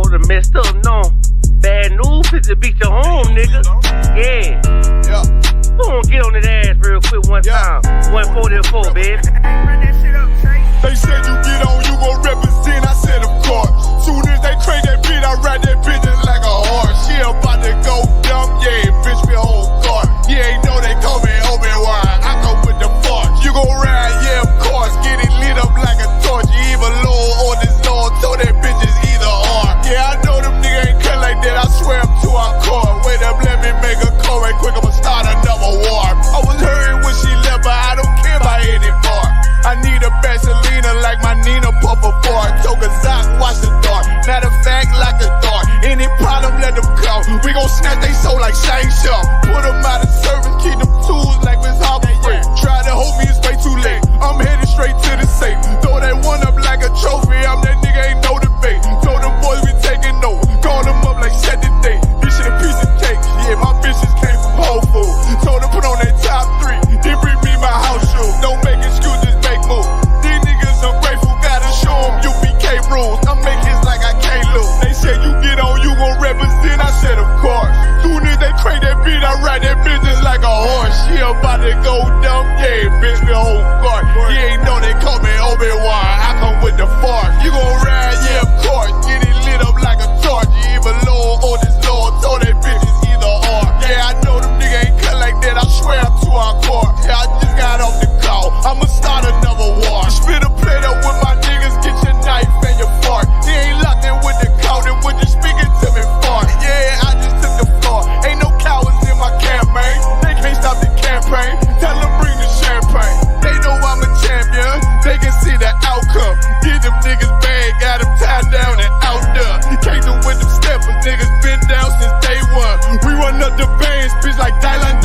all the messed up, no. Bad news is to beat your home, nigga. Yeah. Go on, get on that ass real quick one time. 144, baby. They said you get on, you gon' represent. I said, of course. Soon as they crank that beat, I ride that bitch just like a horse. She about to go dumb, yeah, bitch, me whole car. You ain't know they call me Obi-Wan. I come with the force. You gon' ride, yeah, of course. Get it lit up like a torch. You even low on this law, so that bitch is either or. Yeah, I know them niggas ain't cut like that. I swear I'm to our core. Wait up, let me make a call right quick. I'ma start another war. I was hurting when she left, but I don't care about anymore. I need a Vaseline like my Nina pop a bar. Took a Zach, watch the dark. Matter of fact, like a dart. Any problem, let them come. We gon' snatch they soul like Shang Tsung. Put them out of service, keep them tools like Miss Harper Free. Try to hold me, it's way too late. I'm headed straight to the safe. Throw that one up like a trophy. I'm that nigga, ain't no debate. Told them boys we taking over. Call them up like set the date. This shit a piece of cake. Yeah, my bitches came from Whole Foods. Told them put on that top 3. Then bring me my house shoes. Don't make excuses, make moves. These niggas ungrateful, gotta show them UPK rules. I'm making like I can't lose. They said you get on, you gon' represent. I said of course. Soon as they crank that beat, I ride that bitch just like a horse. She about to go dumb, yeah, bitch, me whole guard. You ain't know they call me Obi-Wan. I come with the force. You gon' ride, yeah, of course. Get it lit up like a torch. You even low on this law, told that bitch is either or. Yeah, I know them niggas ain't cut like that. I swear I'm to our core. Yeah, I just got off the call. I'ma start another war. Spit a plate up with my niggas, get your knife and your fork. They ain't locked in with the count and when you speaking to me fart. Yeah, I just took the floor. Ain't no cowards in my campaign. They can't stop the campaign. Tell them bring the champagne. They know I'm a champion. They can see the outcome. Get them niggas bad, got them tied down and out there. Can't do with them steppers, niggas been down since day one. We run up the bands, bitch like Dylan.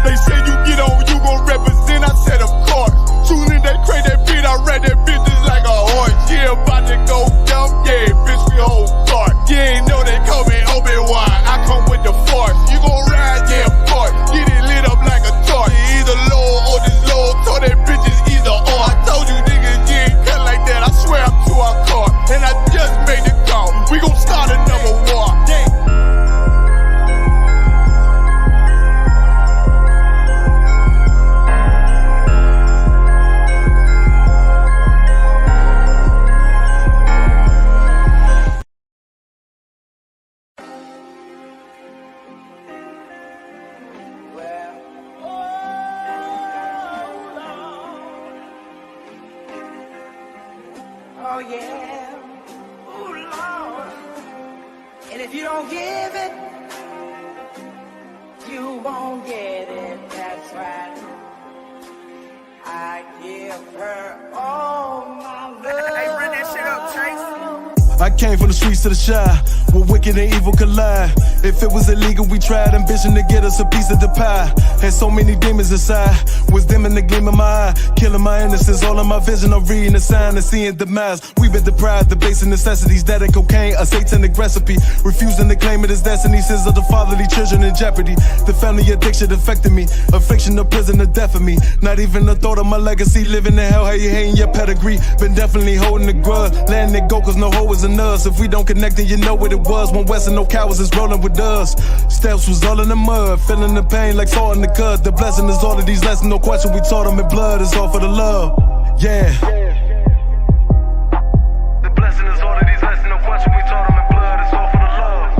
They say you get on, you gon' represent. I said of course. Soon as they crank that beat, I ride that bitch just like a horse. Yeah, about to go dumb, yeah, bitch, we whole guard. You ain't know they call me Obi-Wan. I come with the force. You gon' ride, yeah, of course. Get it lit up like a torch. You either low or this low, told that bitch is either or. I told you niggas, you ain't cut like that. I swear I'm to our car. And I just made the call. We gon' start another war. Yeah. Oh yeah, ooh Lord. And if you don't give it, you won't get it. That's right. I give her all my love. Hey, run that shit up, Trace. I came from the streets to the shy, where wicked and evil collide. If it was illegal, we tried ambition to get us a piece of the pie. Had so many demons inside, was dim in the gleam of my eye, killing my innocence, all of my vision. I'm reading the sign and seeing demise. We've been deprived the basic necessities, that and cocaine, a satanic recipe. Refusing to claim it as destiny, sins of the fatherly children in jeopardy. The family addiction affected me, affliction of prison, the death of me. Not even the thought of my legacy, living in hell, how you hating your pedigree. Been definitely holding the grudge, letting it go cause no hoe is in us. If we don't connect then you know what it was. One West and no cowards is rolling with us. Steps was all in the mud, feeling the pain like salt in the cut. The blessing is all of these lessons, no question we taught them in blood. It's all for the love, yeah. The blessing is all of these lessons, no question we taught them in blood. It's all for the love.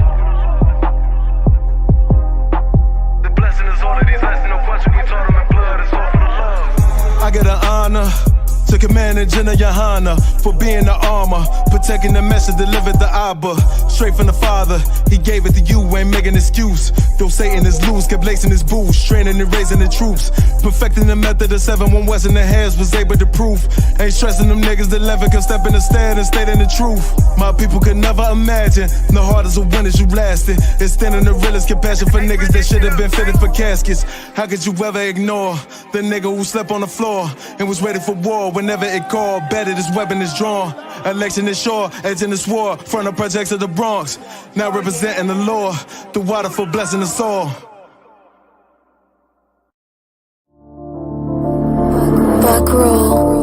The blessing is all of these lessons, no question we taught them in blood. It's all for the love. I get an honor to command and Jenna Johanna for being the armor, protecting the message, delivered the Abba, straight from the Father. He gave it to you, ain't making excuse. Though Satan is loose, kept lacing his boots, training and raising the troops, perfecting the method of 7-1 West in the hands was able to prove. Ain't stressing them niggas that never can step in the stand and stating the truth. My people could never imagine the hardest of winners you lasted. Extending the realest compassion for niggas that should have been fitted for caskets. How could you ever ignore the nigga who slept on the floor and was ready for war? Whenever it called, better this weapon is drawn. Election is sure, edging this war, front of projects of the Bronx. Now representing the Lord, the water for blessing us all. Back roll.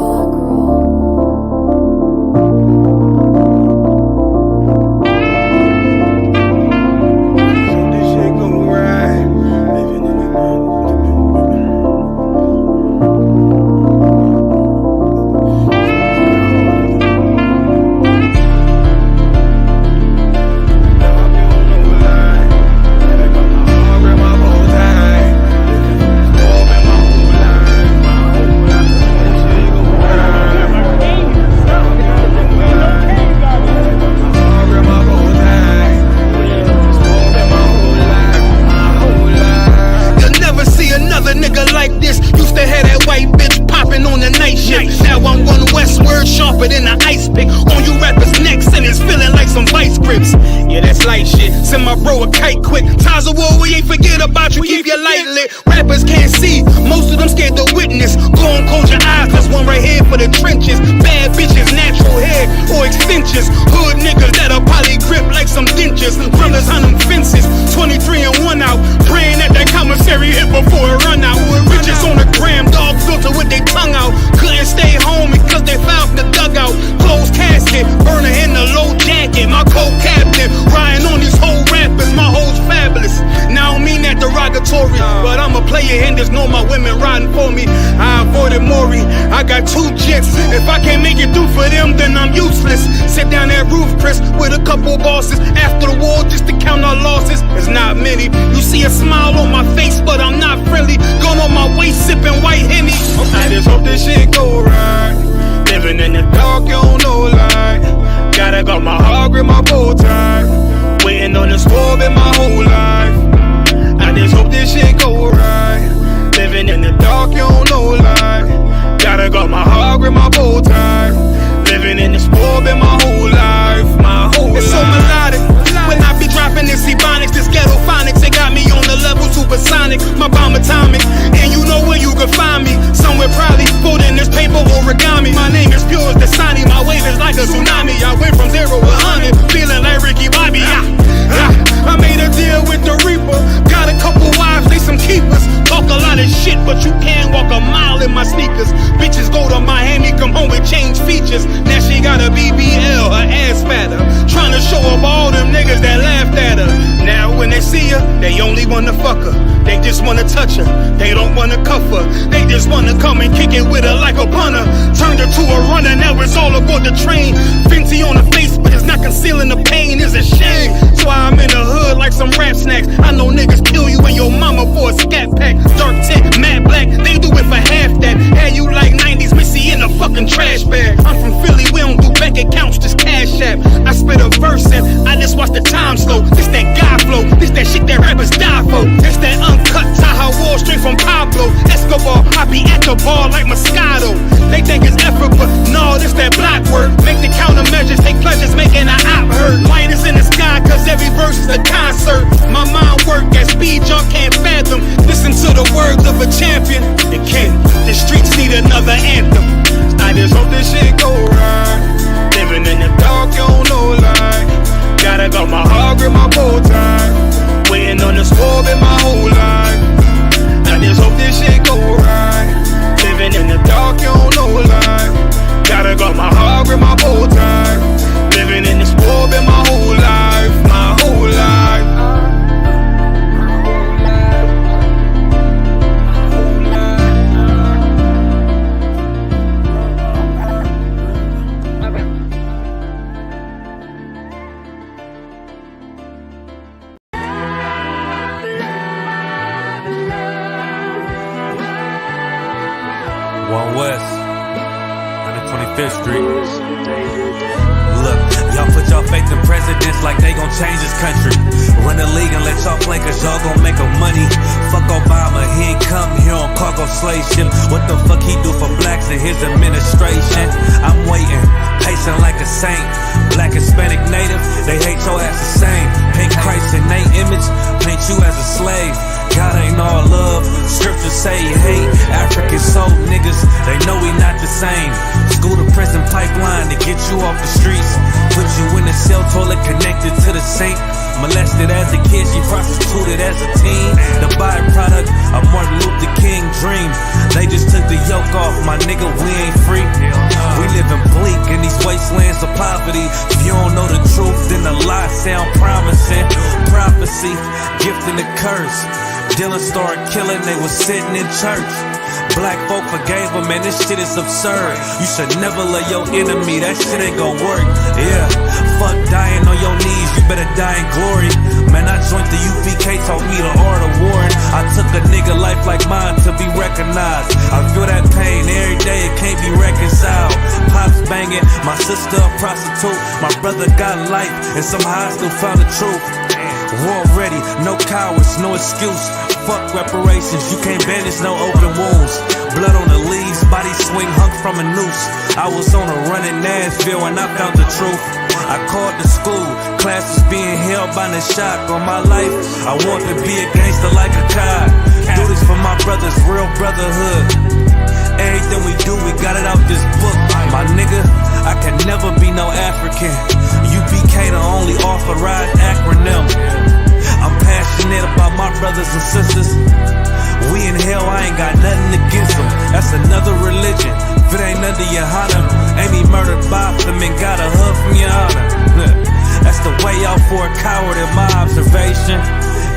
nigga like this. Used to have that white bitch popping on the night shift. Now I'm one westward, sharper than an ice pick. On you rappers' necks, and it's feeling like some vice grips. Yeah, that's light shit. Send my bro a kite quick. Ties of war, we ain't forget about you. Keep your light lit. Rappers can't see, most of them scared to witness. Go on, close your eyes, cause one right here for the trenches. Bad bitches, natural hair or extensions. Hood niggas that'll poly grip like some dentures. Brothers on them fences, 23 and 1 out. Praying that that commissary hit before it run out. Bitches on the gram, dog filter with their tongue out. Couldn't stay home because they found the dugout. Closed casket, burner in the low jacket. My co-captain, riding on these whole rappers. My hoes fabulous. Now I don't mean that derogatory, but I'm a player and there's no my women riding for me. I avoided Maury, I got 2 jets. If I can't make it through for them, then I'm useless. Sit down that roof, Chris, with a couple bosses. After the war, just to count our losses. It's not many. You see a smile on my face, but I'm not friendly. Gone on my waist, sipping white Henny. I just hope this shit go right. Living in the dark, you don't know light. Gotta got my heart, grip my bow tie. Waiting on the squab in my whole life. I just hope this shit go right. Living in the dark, you don't know light. Gotta got my heart, grip my bow tie. Living in the squab in my whole life. My whole life. It's so melodic. When I be dropping this ebonics, this ghetto phonics, it got me on the level supersonic. My bomb atomic, and you know where you can find me. Somewhere probably folding this paper origami. My name is pure as the Dasani, my wave is like a tsunami. I went from 0 to 100, feeling like Ricky Bobby. I made a deal with the Reaper. Got a couple wives, they some keepers. Talk a lot of shit, but you can't walk a mile in my sneakers. Bitches go to Miami, come home with change features. Now she got a BBL, her ass fatter. Trying to show up all them niggas that laughed at her. Now when they see her, they only wanna fuck her. They just wanna touch her, they don't wanna cuff her. They just wanna come and kick it with her like a punter. Turned her to a runner, now it's all aboard the train. Fenty on her face, but it's not concealing the pain, it's a shame. That's why I'm in the hood like some rap snacks. I know niggas kill you and your mama for a scat pack. Dark tint, matte black, they do it for half that. Had you like 90s Missy in a fucking trash bag. I'm from Philly, we don't do bank accounts, just cash app. I spit a verse and I just watch the time slow. This that guy flow, this that shit that rappers die for. This that uncut Taha Wall straight from Pablo Escobar. I be at the bar like Moscato. They think it's effort, but no, this that block work. Make the countermeasures, take pleasures, making an op hurt. Light is in the sky, cause every verse is a concert. My mind work at speed y'all can't fathom. Listen to the words of a champion. The king, the streets need another anthem. I just hope this shit go right. Living in the dark, you don't know light. Gotta got my heart, grip my bow tie. Waiting on the squab in my whole life. I just hope this shit go right. Living in the dark, you don't know light. Gotta got my heart, grip my bow tie. Living in the squab in my whole life. My whole life. One West, 125th Street. Look, y'all put y'all faith in presidents like they gon' change this country. Run the league and let y'all play cause y'all gon' make a money. Fuck Obama, he ain't come here on cargo slave ship. What the fuck he do for blacks in his administration? I'm waiting, patient like a saint. Black, Hispanic, Native, they hate your ass the same. Paint Christ in they image, paint you as a slave. God ain't all love, scriptures say you hate African soul niggas, they know we not the same. School to prison pipeline to get you off the streets. Put you in the cell toilet connected to the sink. Molested as a kid, she prostituted as a teen. The byproduct of Martin Luther King dream. They just took the yoke off, my nigga, we ain't free. We living bleak in these wastelands of poverty. If you don't know the truth, then the lies sound promising. Prophecy, gift and a curse. Dylan started killing, they was sitting in church. Black folk forgave him, man, this shit is absurd. You should never love your enemy, that shit ain't gon' work. Yeah, fuck dying on your knees, you better die in glory. Man, I joined the UPK, taught me the art of warring. I took a nigga life like mine to be recognized. I feel that pain every day, it can't be reconciled. Pops banging, my sister a prostitute. My brother got life, and somehow I still found the truth. War ready, no cowards, no excuse. Fuck reparations, you can't bandage no open wounds. Blood on the leaves, body swing hung from a noose. I was on a run in Nashville and I found the truth. I called the school, classes being held by the shock on my life. I want to be a gangster like a cop. Do this for my brothers, real brotherhood. Everything we do, we got it out this book. My nigga, I can never be no African. UPK the only authorized acronym. I'm passionate about my brothers and sisters. We in hell, I ain't got nothing against them. That's another religion. If it ain't under your honor, Amy murdered Bob them and got a hug from your honor. That's the way out for a coward in my observation.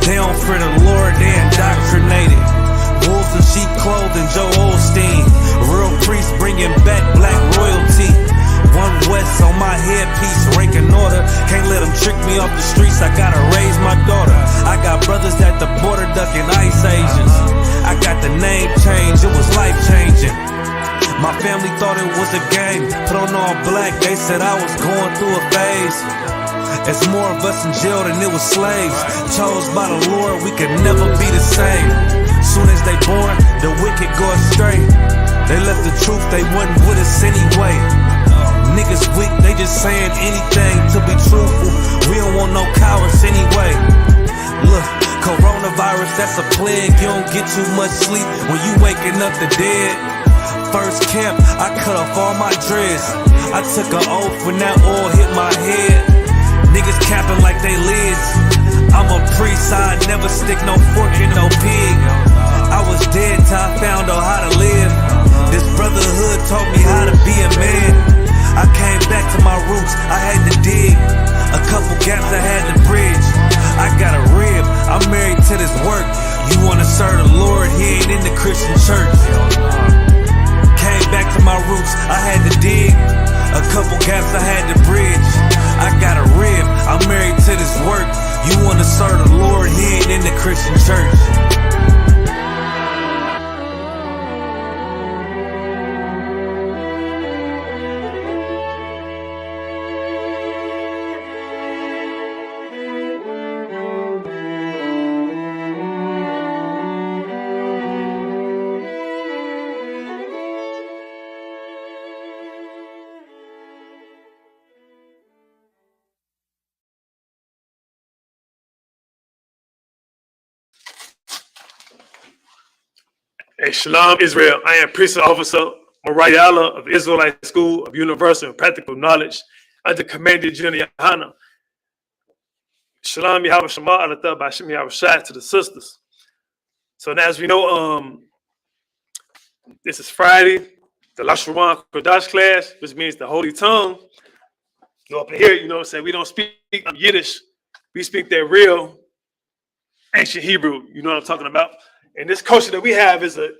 They don't fear the Lord, they indoctrinated. Wolves in sheep clothing, Joe Osteen. Real priests bringing back black royalty. One West on my headpiece, ranking order. Can't let them trick me off the streets, I gotta raise my daughter. I got brothers at the border ducking ICE agents. I got the name change, it was life changing. My family thought it was a game, put on all black, they said I was going through a phase. It's more of us in jail than it was slaves. Chose by the Lord, we could never be the same. Soon as they born, the wicked go astray. They left the truth, they wasn't with us anyway. Niggas weak, they just saying anything to be truthful. We don't want no cowards anyway. Look, coronavirus, that's a plague. You don't get too much sleep when you waking up the dead. First camp, I cut off all my dreads. I took an oath when that oil hit my head. Niggas capping like they lids. I'm a priest, I never stick no fork in no pig. I was dead till I found out how to live. This brotherhood taught me how to be a man. I came back to my roots, I had to dig. A couple gaps I had to bridge. I got a rib, I'm married to this work. You wanna serve the Lord, he ain't in the Christian church. Came back to my roots, I had to dig. A couple gaps I had to bridge. I got a rib, I'm married to this work. You wanna serve the Lord, he ain't in the Christian church. Hey, Shalom, Israel. I am Priesthood Officer Mariala of Israelite School of Universal and Practical Knowledge under Commander General Yohana. Shalom, Yahweh Shema, Alatah, Bashim Yahweh Shai to the sisters. So now, as we know, this is Friday, the Lashawan Qadash class, which means the Holy Tongue. You know, up here, you know what I'm saying? We don't speak Yiddish. We speak that real ancient Hebrew. You know what I'm talking about? And this culture that we have is a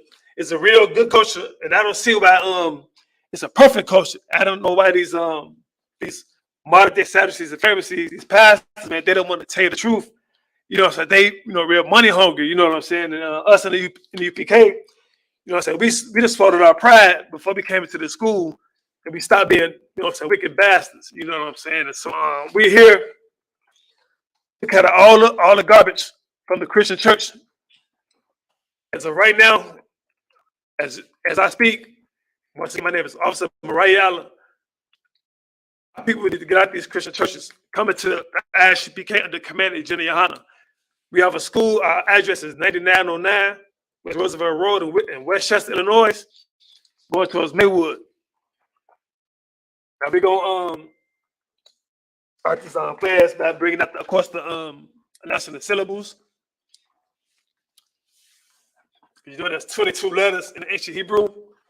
real good culture, and I don't see why it's a perfect culture. I don't know why these modern day Sadducees and Pharisees, these pastors, man, they don't want to tell you the truth. You know what I'm saying? They, real money hungry. You know what I'm saying? And us in the UPK, you know what I'm saying? We just followed our pride before we came into the school, and we stopped being, you know what I'm saying, wicked bastards. You know what I'm saying? And so we're here to cut out all the garbage from the Christian church. As of right now, as I speak, once again, my name is Officer Mariala. People need to get out these Christian churches. Coming to the ISUPK under Commander General Yohana. We have a school. Our address is 9909 West Roosevelt Road in Westchester, Illinois, going towards Maywood. Now we're going to start this class by bringing up, of course, announcing the syllables. You know, there's 22 letters in the ancient Hebrew.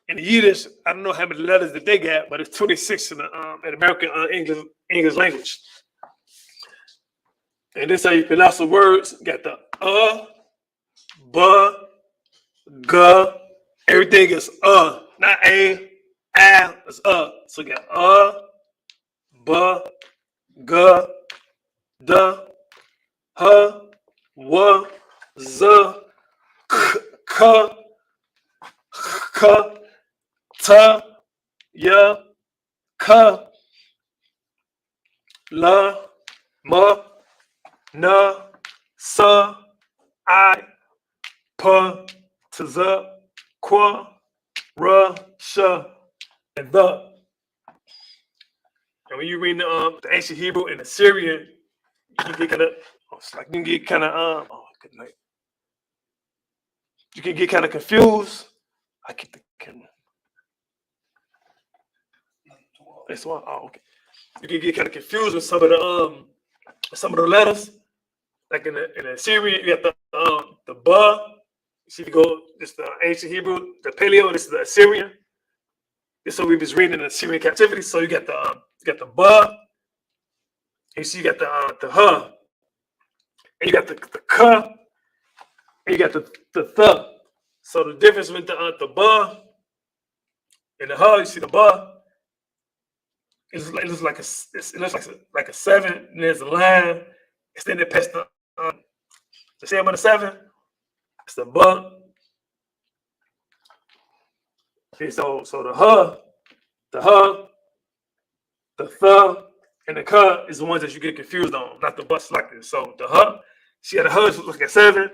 In the Yiddish, I don't know how many letters that they got, but it's 26 in the American English language. And this is how you pronounce the words. You got the b, g. Everything is not a, it's So you got b, g, d, h, w, z, k, ta, ya, ka, la, ma, na, Sa, I, Pa, Tza, Qua, Ra, Sha, and the. And when you read the ancient Hebrew and Assyrian, you can get kind of good night. You can get kind of confused. I keep the camera. That's one. Oh, okay. You can get kind of confused with some of the letters. Like in the Assyrian, you got the ba. You see, if you go, this is the ancient Hebrew, the Paleo. This is the Assyrian. This is what we was reading in the Assyrian captivity. So you got the ba. You see, you got the ha, and you got the ka, and you got the th. So the difference with the ba and the ha, you see the ba, it looks like a 7, and there's a line. Extended past the same of the 7. It's the ba. Okay, so the ha, the th, and the ka is the ones that you get confused on, not the bus like this. So the ha, see how the ha is like a 7.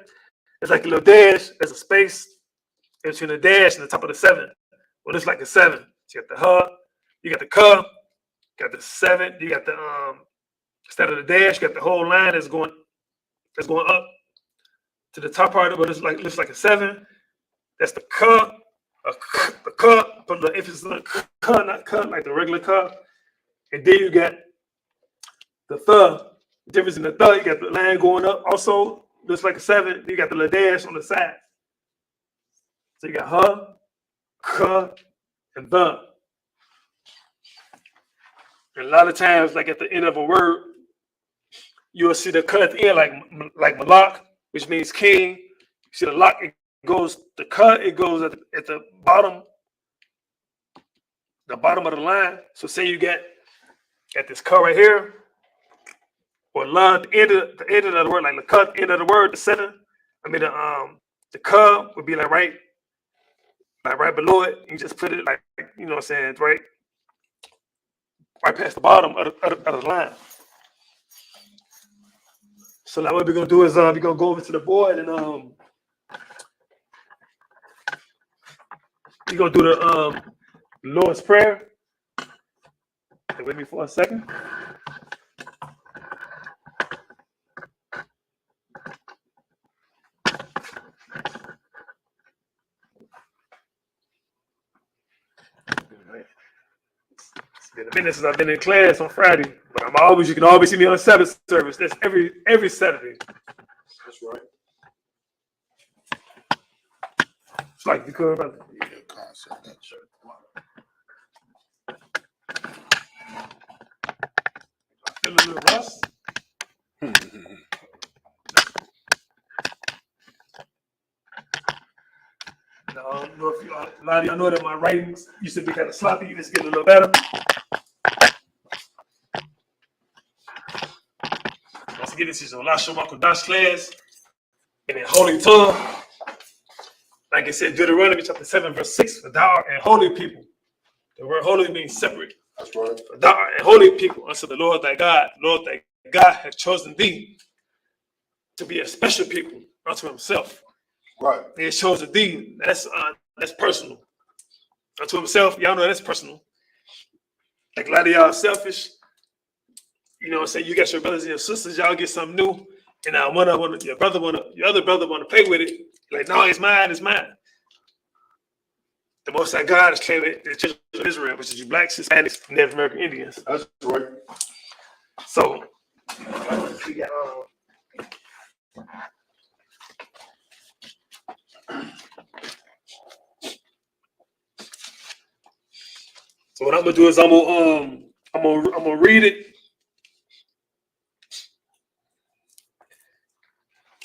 It's like a little dash. There's a space in between the dash and the top of the 7. Well, it's like a 7. So you got the ha, you got the ka, you got the 7, you got the instead of the dash, you got the whole line that's going up to the top part of it. It's like looks like a 7. That's the ka, the ka, but the emphasis on ka, not ka, like the regular ka. And then you got the th. The difference in the th, you got the line going up. Also, looks like a 7. You got the little dash on the side. So you got ha, ka, and the. And a lot of times, like at the end of a word, you'll see the ka at the end, like malak, which means king. You see the lock, the ka, it goes at the bottom of the line. So say you got at this ka right here, or la at the end of the word, like the ka at the end of the word, the 7. I mean the ka would be like right below it. You just put it like, you know what I'm saying, right past the bottom of the line. So now what we're gonna do is we're gonna go over to the board and we're gonna do the Lord's Prayer. Stay with me for a second. It's been a minute since I've been in class on Friday, but you can always see me on Sabbath service. That's every Saturday. That's right. It's like you could, brother. Yeah, concept. That's right. Feel a little rust. I don't know if a lot of y'all know that my writings used to be kind of sloppy. It's getting a little better. Once again, this is a Lashawan Qadash class in a holy tongue. Like I said, Deuteronomy chapter 7, verse 6. For thou art a holy people. The word holy means separate. That's right. For thou art a holy people unto the Lord thy God. The Lord thy God hath chosen thee to be a special people unto himself. Right. He has chosen thee. That's personal. Unto himself, y'all know that's personal. Like a lot of y'all selfish. You know what I'm saying? You got your brothers and your sisters, y'all get something new. And now your other brother wanna play with it. Like, no, it's mine, it's mine. The Most High God is claiming the children of Israel, which is you blacks, Hispanics, Native American Indians. That's right. So we got so what I'm gonna do is I'm gonna read it.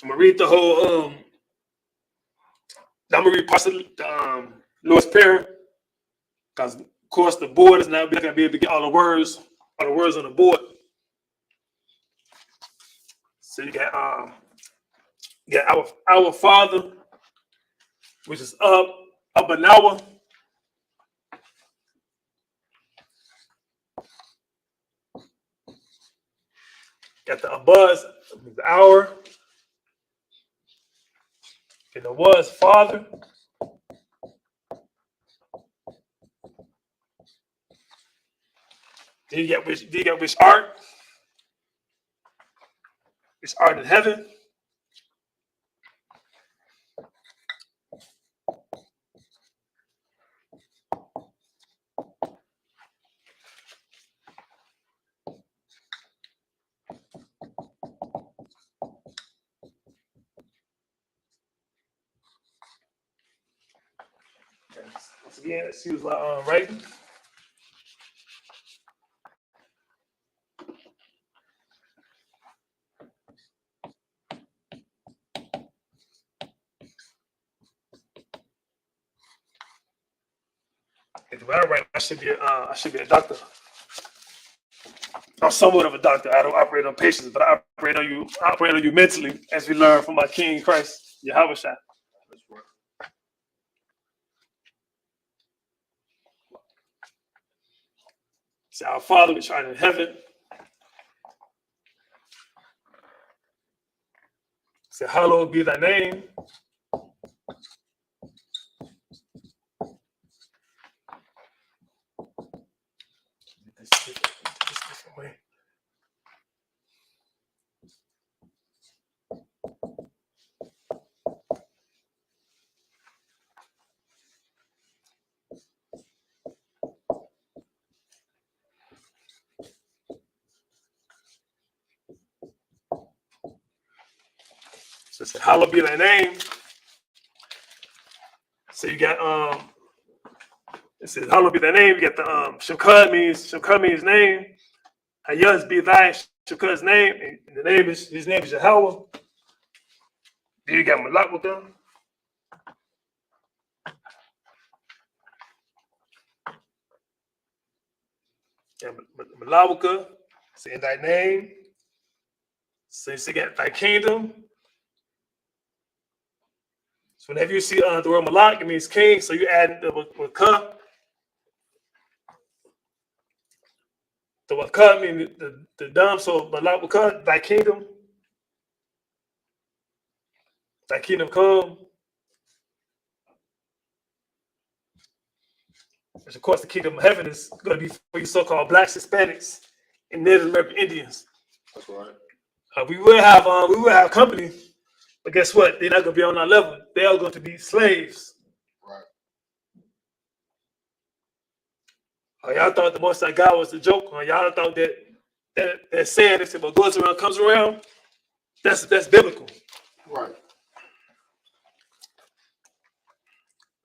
I'm gonna read the whole I'm gonna read parts of the Lord's Prayer, because of course the board is not gonna be able to get all the words on the board. So you got our Father, which is up an hour. Got the Abuz, the hour. And there was Father. Then you got which art? Which art in heaven? Once again, let's use my writing. If I write, I should be a doctor. I'm somewhat of a doctor. I don't operate on patients, but I operate on you mentally, as we learn from my King Christ, Yahweh Shai. Say, our Father which art in heaven. Say, hallowed be thy name. This different way. So it said, hallowed be thy name. So you got it says, hallowed be thy name. You got the Shemkah means name. Hayaz be thy Shemkah's name. And the name is his name is Yahweh. Then you got Malak with them. And Malawaka, say in thy name. So you got thy kingdom. So whenever you see the word Malak, it means king. So you add the Waka. The Waka means the dumb. So Malak Waka, thy kingdom. Thy kingdom come. Which of course the kingdom of heaven is going to be for you so-called blacks, Hispanics, and Native American Indians. That's right. We will have company, but guess what? They're not going to be on our level. They are going to be slaves. Right. Y'all thought the Most High God was the joke, or y'all thought that saying they said what goes around comes around. That's biblical. Right.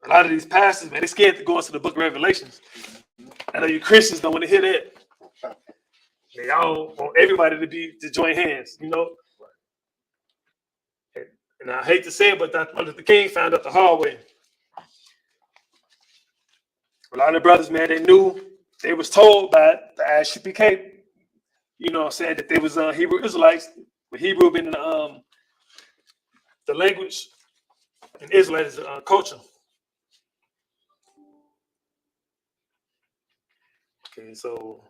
A lot of these pastors, man, they're scared to go into the book of Revelations. I know you Christians don't want to hear that. They all want everybody to join hands, you know. And I hate to say it, but Dr. Luther King found out the hard way. A lot of brothers, man, they was told by the Isupk, you know, saying that they was Hebrew Israelites, with Hebrew being the language, and Israelite is culture. Okay, so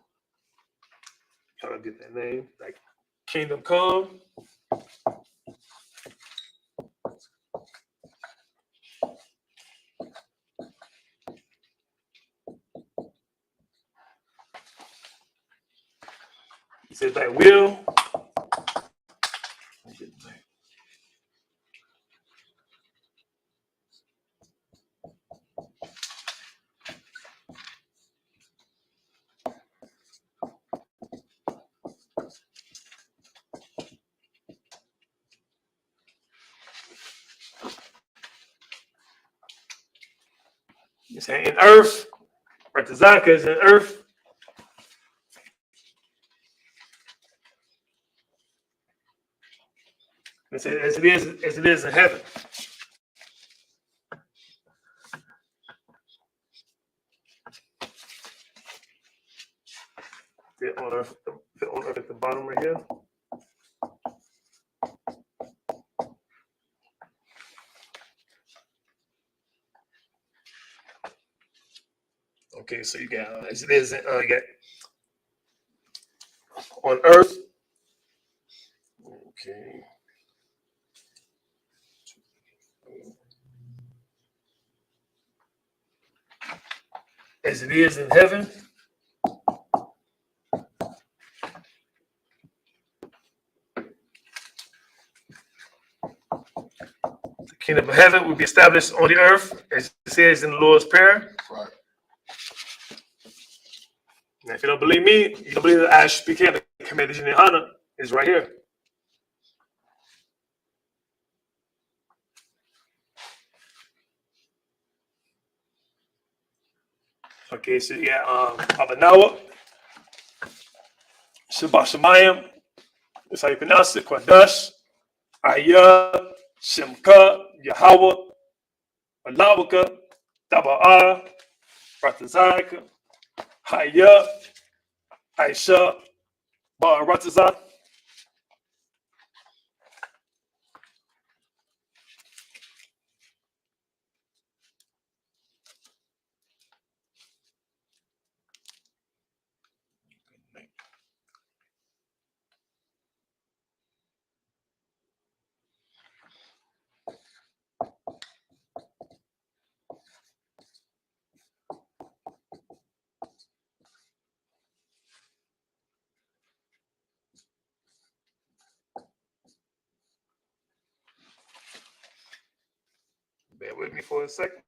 gotta get that name. Like Kingdom Come. He says thy will. He's saying in earth, or Tzaka is in earth. It says as it is in heaven. On earth at the bottom right here. Okay, so you got as it is. You got on earth. Okay. as it is in heaven. The kingdom of heaven will be established on the earth, as it says in the Lord's Prayer. Right. Now, if you don't believe me, you don't believe that I speak here. The commandment in honor is right here. Okay, so yeah, Abanawa, Shabbat Shemayim, that's how you pronounce it, Qadash, Ayah, Shemka, Yahweh, Alawaka, Taba'ah, Ratazaka, Hayah, Aisha, Ba'aratazah. Bear with me for a second.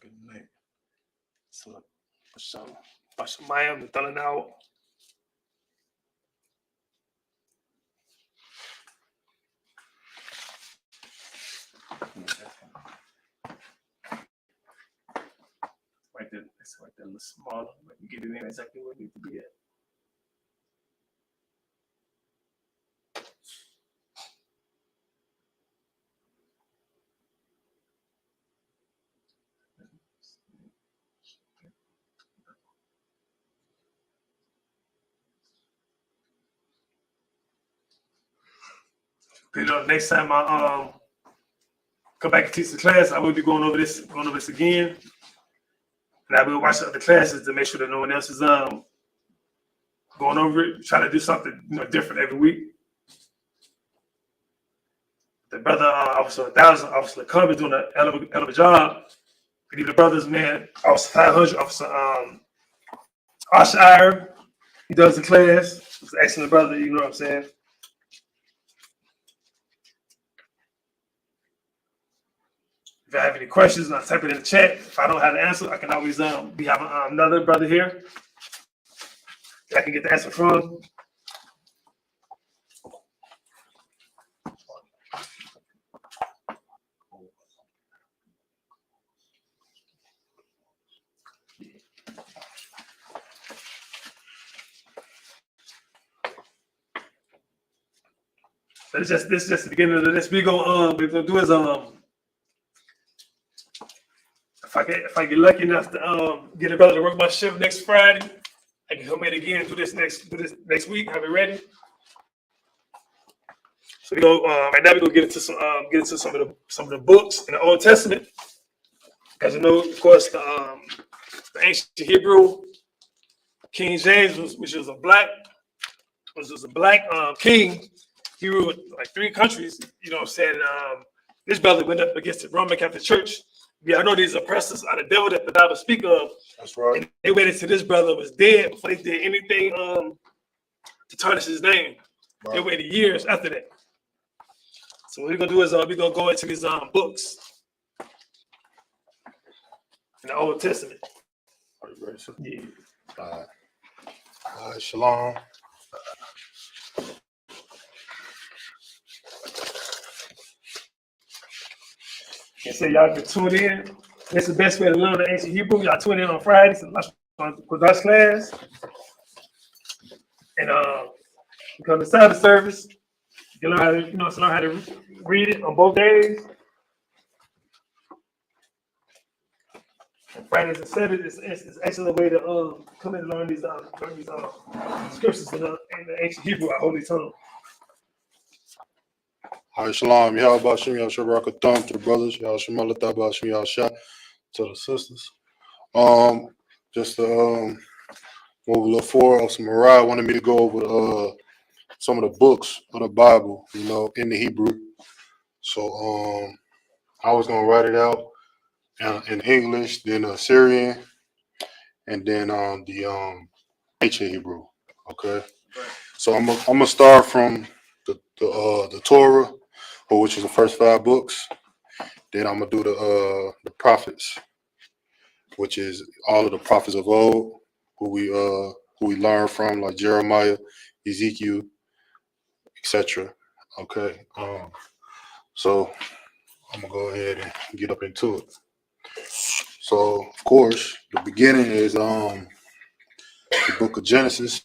Good night. So, Bashamayim, the Talanao. Right there, it's right there, a little smaller, but you get it in exactly where it needs to be at. You know, next time I come back and teach the class, I will be going over this again, and I will watch the other classes to make sure that no one else is going over it. Try to do something different every week. The brother Officer 1000, Officer Cub is doing a hell of a job. Give the brothers, man, Officer 500, Officer Ashire, he does the class. He's an excellent brother, you know what I'm saying? If I have any questions, I'll type it in the chat. If I don't have the answer, I can always be having another brother here that I can get the answer from. So this is just the beginning of this. We're gonna do is if I get lucky enough to get a brother to work my shift next Friday, I can come in again and do this next week. Have it ready. So we go right now. We gonna get into some of the books in the Old Testament. As you know, of course, the ancient Hebrew, King James, which was a black king. He ruled like 3 countries. You know what I'm saying? This brother went up against the Roman Catholic Church. Yeah, I know these oppressors are the devil that the Bible speak of. That's right. And they waited till this brother was dead before they did anything to tarnish his name. Right. They waited years after that. So what we're gonna do is we're gonna go into his books in the Old Testament. Are you ready, sir? Yeah. All right, shalom. And so y'all can tune in. That's the best way to learn the ancient Hebrew. Y'all tune in on Fridays in Lashawan Qadash class. And come to Sabbath service. You learn how to, learn how to read it on both days. And Fridays and Saturdays is actually a way to come in and learn these scriptures in the ancient Hebrew, our holy tongue. All right, shalom. Y'all about Shem Yahshua Barakatham to the brothers. Y'all Shema Latah about Shem Yahshua to the sisters. Just to move a little forward, some Mariah wanted me to go over some of the books of the Bible, in the Hebrew. So I was gonna write it out in English, then Assyrian, and then the ancient Hebrew. Okay, so I'm gonna start from the Torah, which is the first 5 books. Then I'm gonna do the prophets, which is all of the prophets of old, who we learn from, like Jeremiah, Ezekiel, etc. Okay, so I'm gonna go ahead and get up into it. So of course, the beginning is the book of Genesis.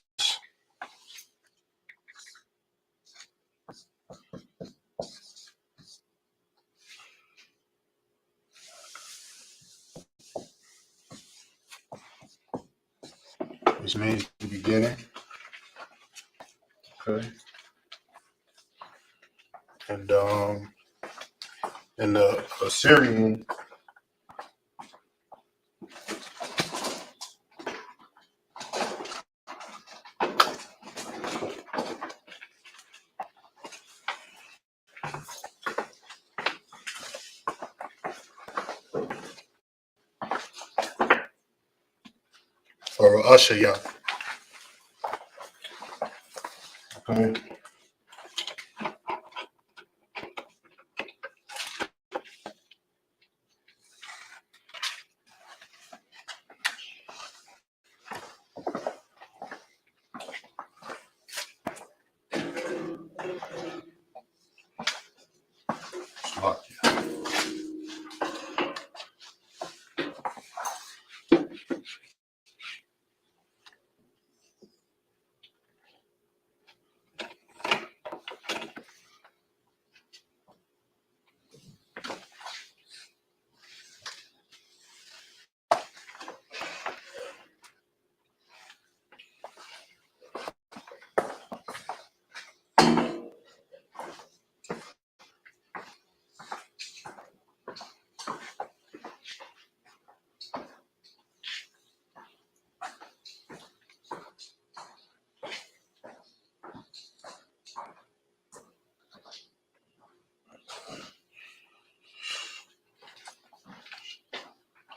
Which means the beginning. Okay. And in the Assyrian, or Ashaya. Okay.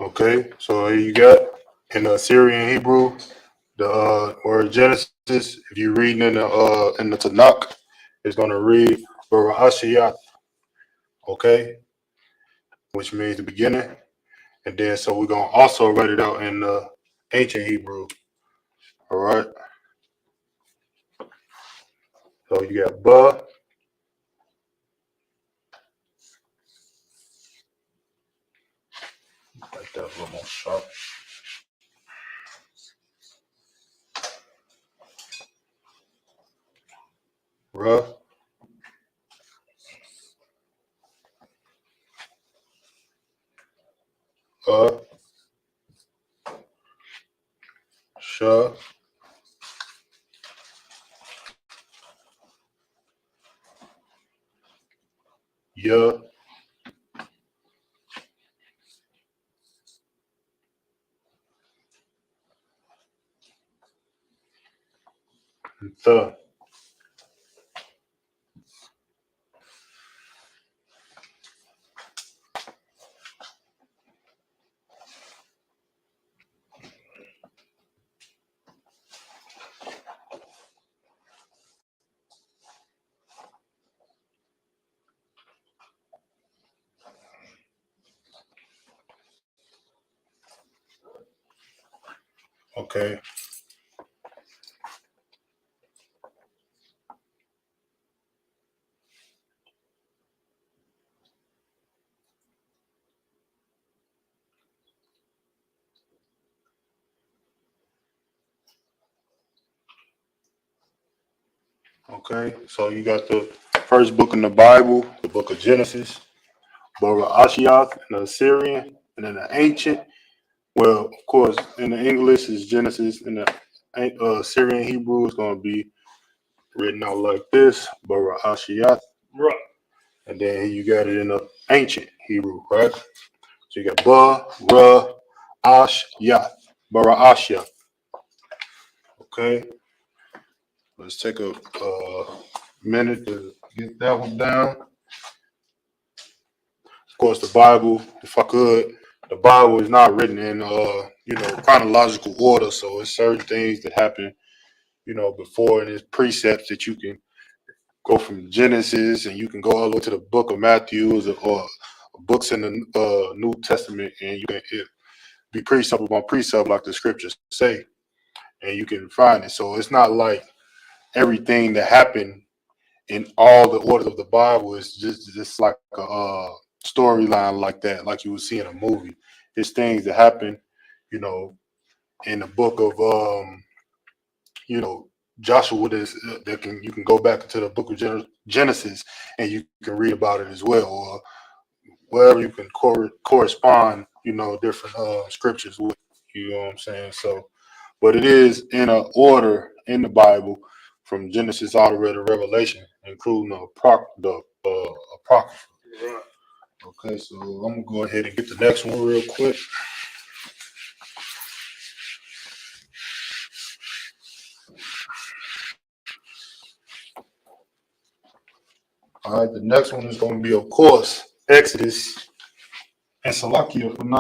Okay, so here you got in the Assyrian Hebrew, the word Genesis. If you're reading in the Tanakh, it's gonna read Barashiyat, okay, which means the beginning. And then so we're gonna also write it out in the ancient Hebrew. All right. So you got Ba. Like that a little more sharp. Ra. Sha. Yeah. The. Okay. Okay. So you got the first book in the Bible, the book of Genesis, Ashiath, and the Assyrian, and then the ancient. Well, of course, in the English is Genesis, and the Syrian Hebrew is going to be written out like this, Ashiath. Right. And then you got it in the ancient Hebrew, right? So you got Ba, Ash, Yath, Ashiath. Okay. Let's take a minute to get that one down. Of course, the Bible, if I could, the Bible is not written in chronological order, so it's certain things that happen, before, and there's precepts that you can go from Genesis, and you can go all the way to the book of Matthew or books in the New Testament, and you can be precept upon precept, like the scriptures say, and you can find it. So it's not like everything that happened in all the orders of the Bible is just like a storyline like that, like you would see in a movie. It's things that happen, in the book of Joshua. You can go back to the book of Genesis and you can read about it as well, or wherever you can correspond, different scriptures with. You know what I'm saying? So, but it is in an order in the Bible from Genesis all the way to Revelation, including the Apocrypha. Right. Okay, so I'm gonna go ahead and get the next one real quick. All right, the next one is going to be, of course, Exodus and Salakia. I'm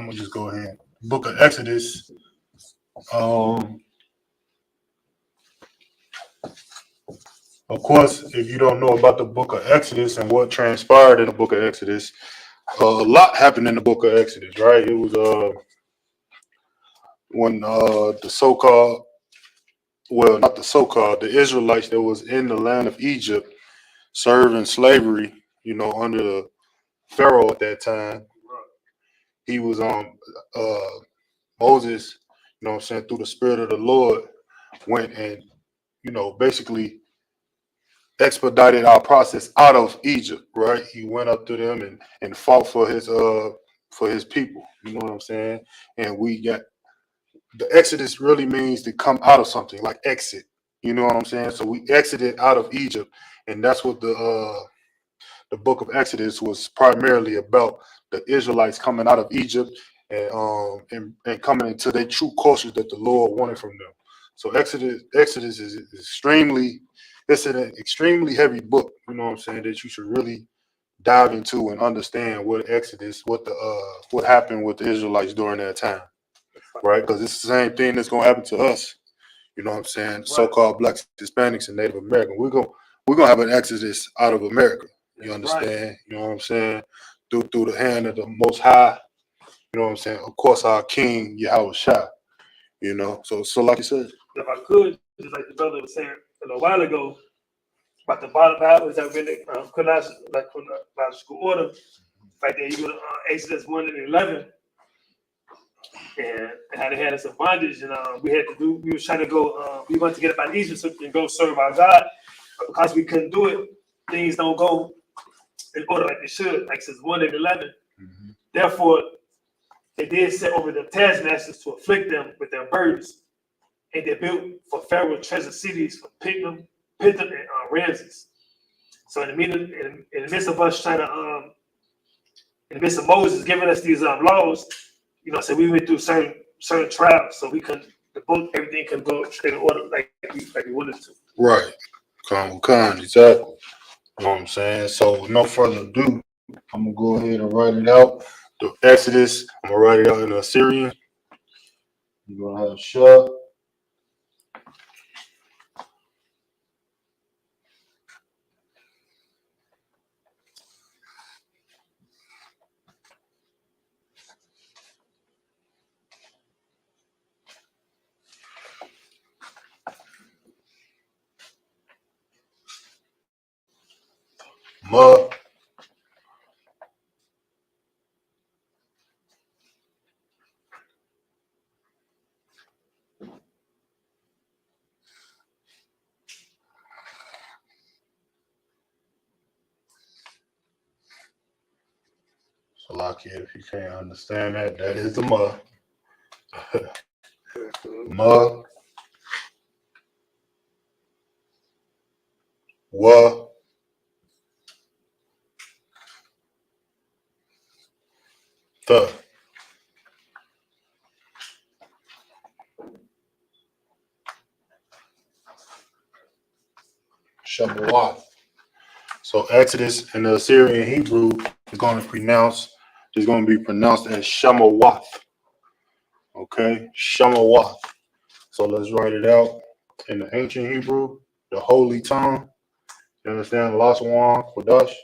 gonna just go ahead. Book of Exodus. Of course, if you don't know about the book of Exodus and what transpired in the book of Exodus, a lot happened in the book of Exodus, right? It was when the so-called, well, not the so-called, the Israelites that was in the land of Egypt serving slavery, under the Pharaoh at that time. He was Moses, through the Spirit of the Lord, went and, basically expedited our process out of Egypt, right? He went up to them and fought for his people. You know what I'm saying? And we got the Exodus really means to come out of something, like exit. You know what I'm saying? So we exited out of Egypt, and that's what the book of Exodus was primarily about: the Israelites coming out of Egypt and coming into their true culture that the Lord wanted from them. So Exodus is it's an extremely heavy book. You know what I'm saying? That you should really dive into and understand what Exodus, what happened with the Israelites during that time, right? Because it's the same thing that's gonna happen to us. You know what I'm saying? Right. So-called Blacks, Hispanics, and Native American. We're gonna have an Exodus out of America. You understand? Right. You know what I'm saying? Through the hand of the Most High. You know what I'm saying? Of course, our King Yahweh Shah. So like you said. If I could, just like the brother was saying a little while ago about the Bible, is that really chronological order. Right there, you go to Exodus 1 and 11, and how they had us in bondage, and we were trying to go, we wanted to get up out of Egypt so we can go serve our God, but because we couldn't do it, things don't go in order like they should, Exodus 1 and 11. Mm-hmm. Therefore, they did set over the taskmasters to afflict them with their burdens, and they built for Pharaoh treasure cities for Pithom and Ramses. So in the midst of us trying to in the midst of Moses giving us these laws, you know, so we went through certain trials, so we couldn't everything can go straight in order like we wanted to. Right. Con, exactly. You know what I'm saying? So no further ado, I'm gonna go ahead and write it out. The Exodus, I'm gonna write it out in Assyrian. You're gonna have Shah. Ma. So like if you can't understand that, that is the Ma. Ma. Wa. The. Shabbat. So Exodus in the Assyrian Hebrew is going to be pronounced as Shamawath. Okay, Shamawath. So let's write it out in the ancient Hebrew, the holy tongue. You understand? Lashawan Qadash.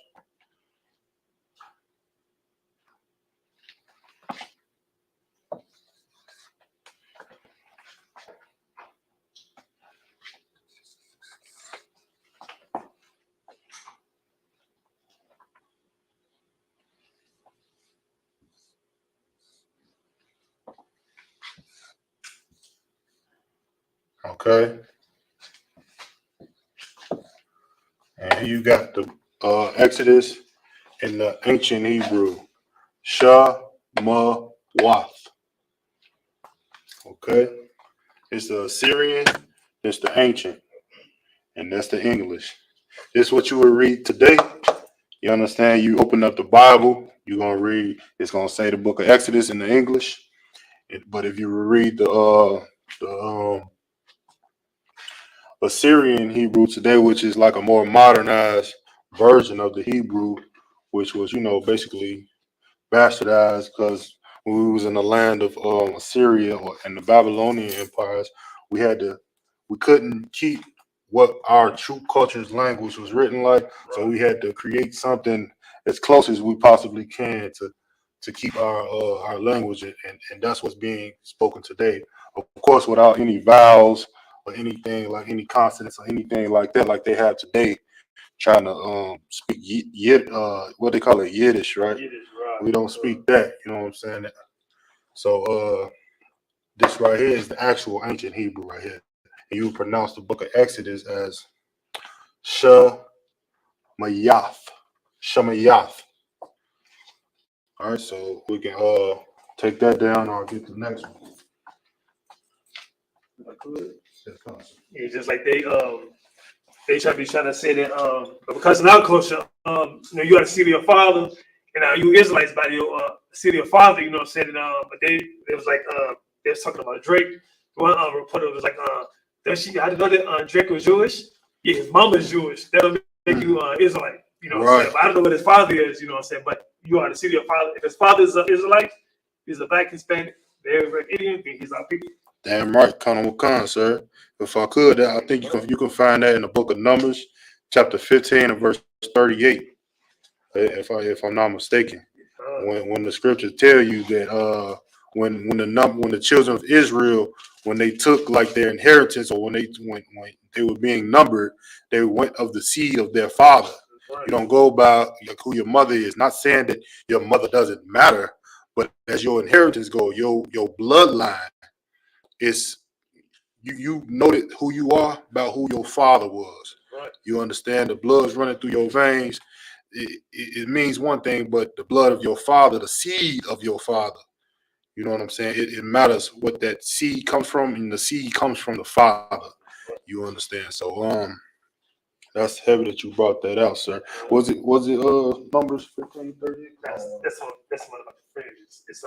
Okay. And here you got the Exodus in the ancient Hebrew, Shamawath. Okay. It's the Assyrian, it's the ancient, and that's the English. This is what you will read today. You understand? You open up the Bible, you're gonna read. It's gonna say the book of Exodus in the English, but if you read the Assyrian Hebrew today, which is like a more modernized version of the Hebrew, which was, you know, basically bastardized because when we was in the land of Assyria and the Babylonian empires, we couldn't keep what our true culture's language was written like, so we had to create something as close as we possibly can to keep our language, and that's what's being spoken today. Of course, without any vowels or anything like any consonants or anything like that, like they have today, trying to speak what they call it, Yiddish, right? We don't speak that, you know what I'm saying? So this right here is the actual ancient Hebrew right here. And you pronounce the book of Exodus as Shemayath. Shemayath. All right, so we can take that down, or I'll get the next one. Yeah, just like they trying to say that because in our culture, you know, you got to see your father, and you Israelites by your see your father, you know what I'm saying? But they was like they was talking about Drake. One reporter was like, does she? I didn't know that Drake was Jewish. Yeah, his mama's Jewish. That'll make you Israelite. You know what I'm saying? But I don't know what his father is. You know what I'm saying? But you are to see your father. If his father is an Israelite, he's a black Hispanic, they're Indian, then he's our people. Damn right, Khan, sir. If I could, I think you can find that in the book of Numbers, chapter 15 and verse 38. If I'm not mistaken, when the scriptures tell you that when the children of Israel, when they took like their inheritance, or when they were being numbered, they went of the seed of their father. You don't go by like who your mother is. Not saying that your mother doesn't matter, but as your inheritance go, your bloodline is you noted who you are about who your father was. Right. You understand the blood's running through your veins. It means one thing, but the blood of your father, the seed of your father, you know what I'm saying? It matters what that seed comes from, and the seed comes from the father. You understand? So That's heavy that you brought that out, sir. Was it Numbers 15:30? That's one about the fringes. It's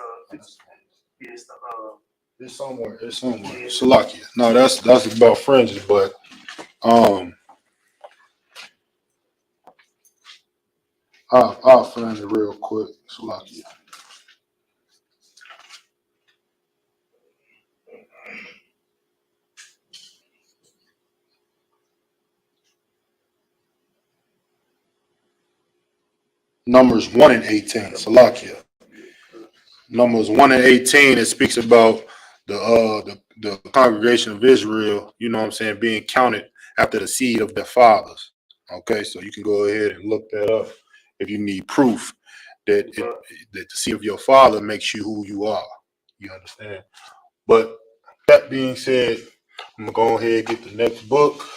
It's somewhere. Salakia. No, that's about fringes, but I'll find it real quick. Salakia. Numbers 1:18. Salakia. Numbers 1:18. It speaks about the congregation of Israel. You know what I'm saying, being counted after the seed of their fathers. Okay, so you can go ahead and look that up if you need proof that the seed of your father makes you who you are. You understand? But that being said, I'm gonna go ahead and get the next book,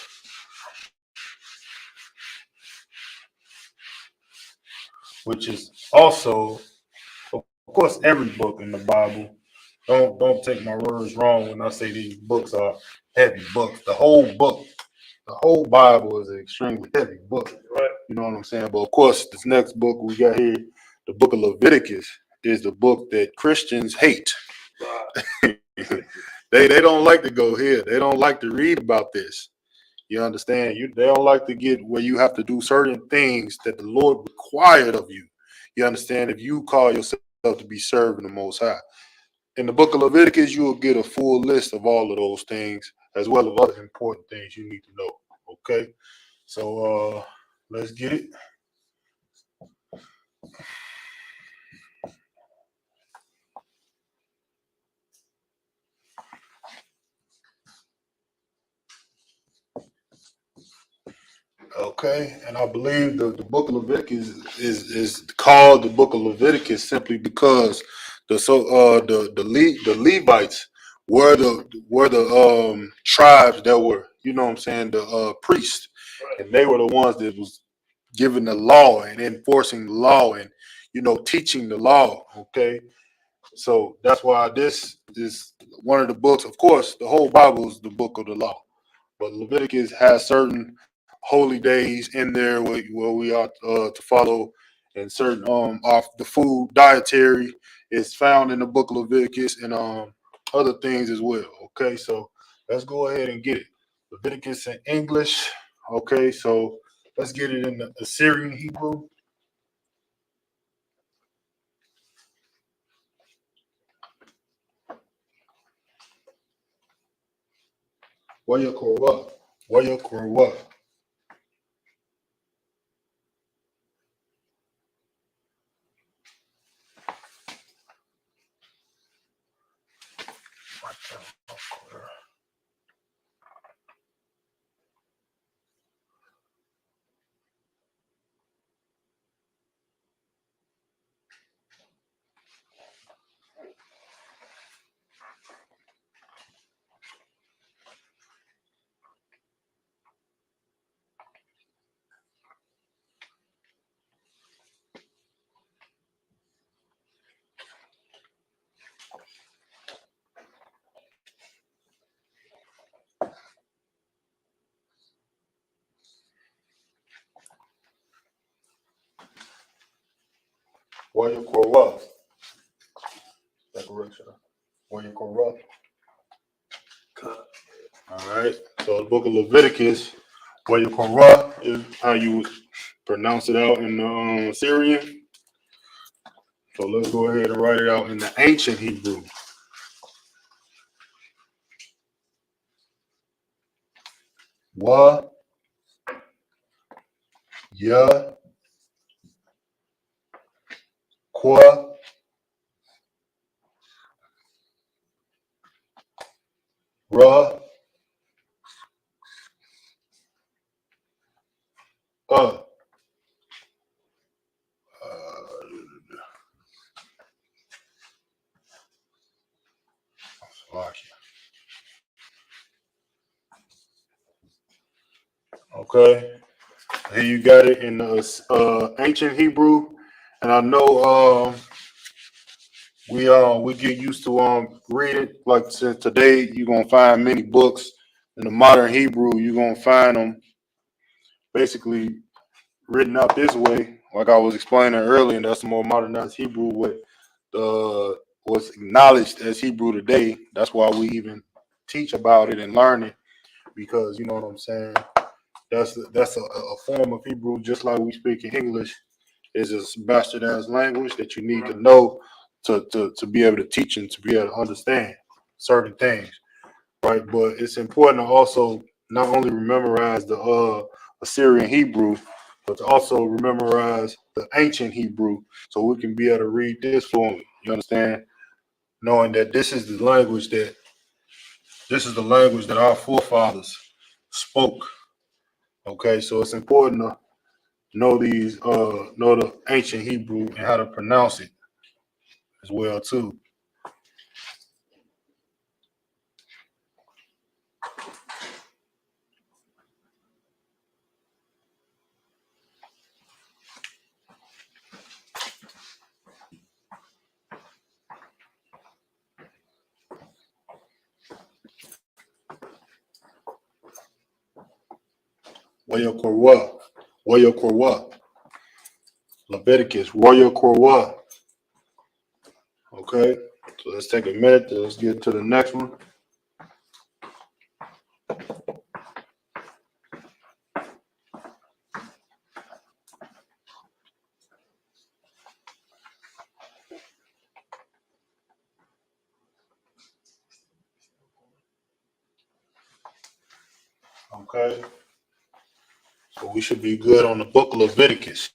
which is also, of course, every book in the Bible. Don't take my words wrong when I say these books are heavy books. The whole Bible is an extremely heavy book. right. You know what I'm saying? But of course, this next book we got here, the book of Leviticus, is the book that Christians hate. They don't like to go here. They don't like to read about this. You understand? They don't like to get where you have to do certain things that the Lord required of you. You understand? If you call yourself to be serving the Most High. In the book of Leviticus, you will get a full list of all of those things, as well as other important things you need to know. Okay? So let's get it. Okay, and I believe the book of Leviticus is called the book of Leviticus simply because the Levites were the tribes that were, you know what I'm saying, the priests, and they were the ones that was giving the law and enforcing the law and, you know, teaching the law. Okay, so that's why this is one of the books. Of course, the whole Bible is the book of the law, but Leviticus has certain holy days in there where we are to follow, and certain off the food dietary is found in the book of Leviticus, and other things as well. Okay, so let's go ahead and get it. Leviticus in English. Okay, so let's get it in the Assyrian Hebrew. Wayakorwa. Wayakorwa. That correction. Wayakorwa. All right. So the book of Leviticus, Wayakorwa is how you pronounce it out in the Syrian. So let's go ahead and write it out in the ancient Hebrew. Wa ya kwa ra okay. Here you got it in the ancient Hebrew, and I know we get used to reading, like since today you're gonna find many books in the modern Hebrew. You're gonna find them basically written out this way, like I was explaining earlier, and that's the more modernized Hebrew, what was acknowledged as Hebrew today. That's why we even teach about it and learn it, because you know what I'm saying. That's a form of Hebrew, just like we speak in English. Is a bastardized language that you need to know to be able to teach and to be able to understand certain things, right? But it's important to also not only memorize the Assyrian Hebrew, but to also memorize the ancient Hebrew, so we can be able to read this fluently. You understand? Knowing that this is the language that our forefathers spoke. Okay, so it's important to know the ancient Hebrew and how to pronounce it as well too. Royal Korwa, Leviticus, Royal Korwa. Okay, so let's take a minute. Let's get to the next one. Okay, so we should be good on the book of Leviticus.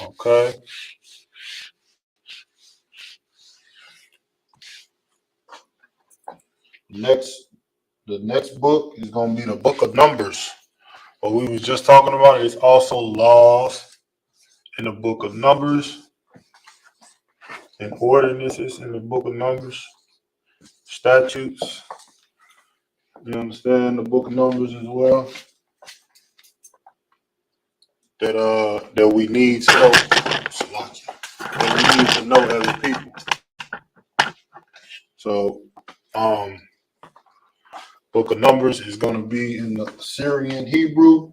Okay. The next book is going to be the book of Numbers. What we was just talking about is also laws in the book of Numbers and ordinances in the book of Numbers, statutes. You understand the book of Numbers as well? That we need to know. That we need to know as a people. So, book of Numbers is going to be in the Syrian Hebrew.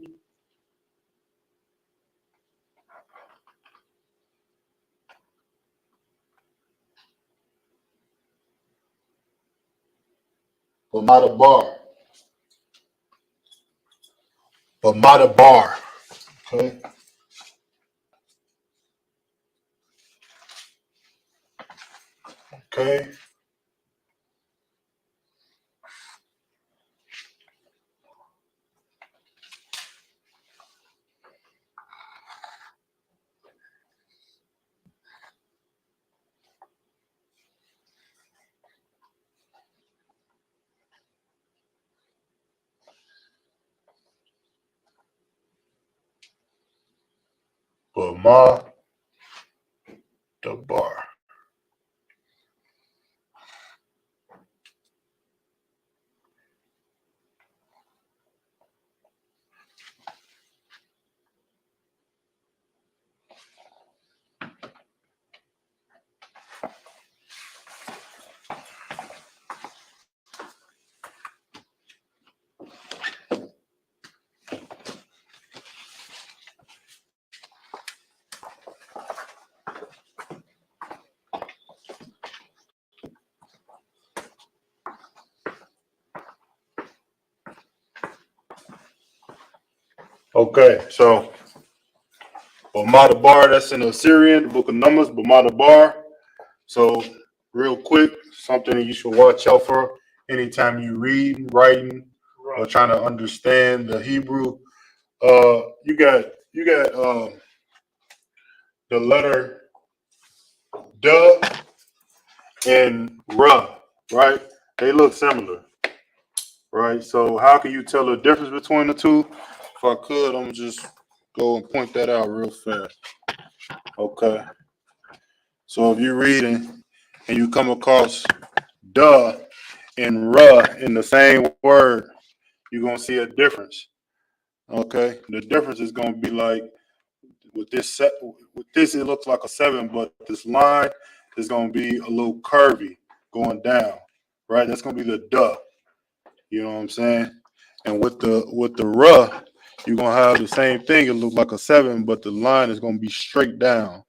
Bamadabar. Okay. Okay. Bamadabar. Okay, so Bamadabar, that's in the Assyrian, the book of Numbers, Bamadabar. So, real quick, something that you should watch out for anytime you read, writing, or trying to understand the Hebrew. You got the letter duh and ra, right? They look similar, right? So how can you tell the difference between the two? If I could, I'm gonna just go and point that out real fast. Okay. So if you're reading and you come across duh and ra in the same word, you're gonna see a difference. Okay. The difference is gonna be like with this it looks like a 7, but this line is gonna be a little curvy going down, right? That's gonna be the duh. You know what I'm saying? And with the ruh, you're gonna have the same thing. It look like a 7, but the line is gonna be straight down.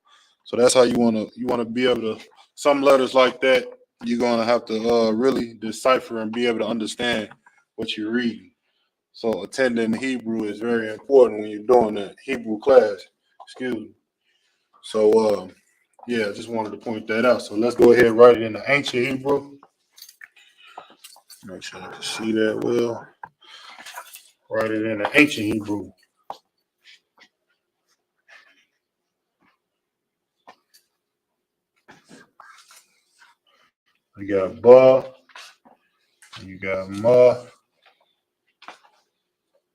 So that's how you wanna be able to. Some letters like that, you're gonna have to really decipher and be able to understand what you're reading. So attending Hebrew is very important when you're doing the Hebrew class. Excuse me. So yeah, I just wanted to point that out. So let's go ahead and write it in the ancient Hebrew. Make sure I can see that well. Write it in the ancient Hebrew. You got ba, you got ma,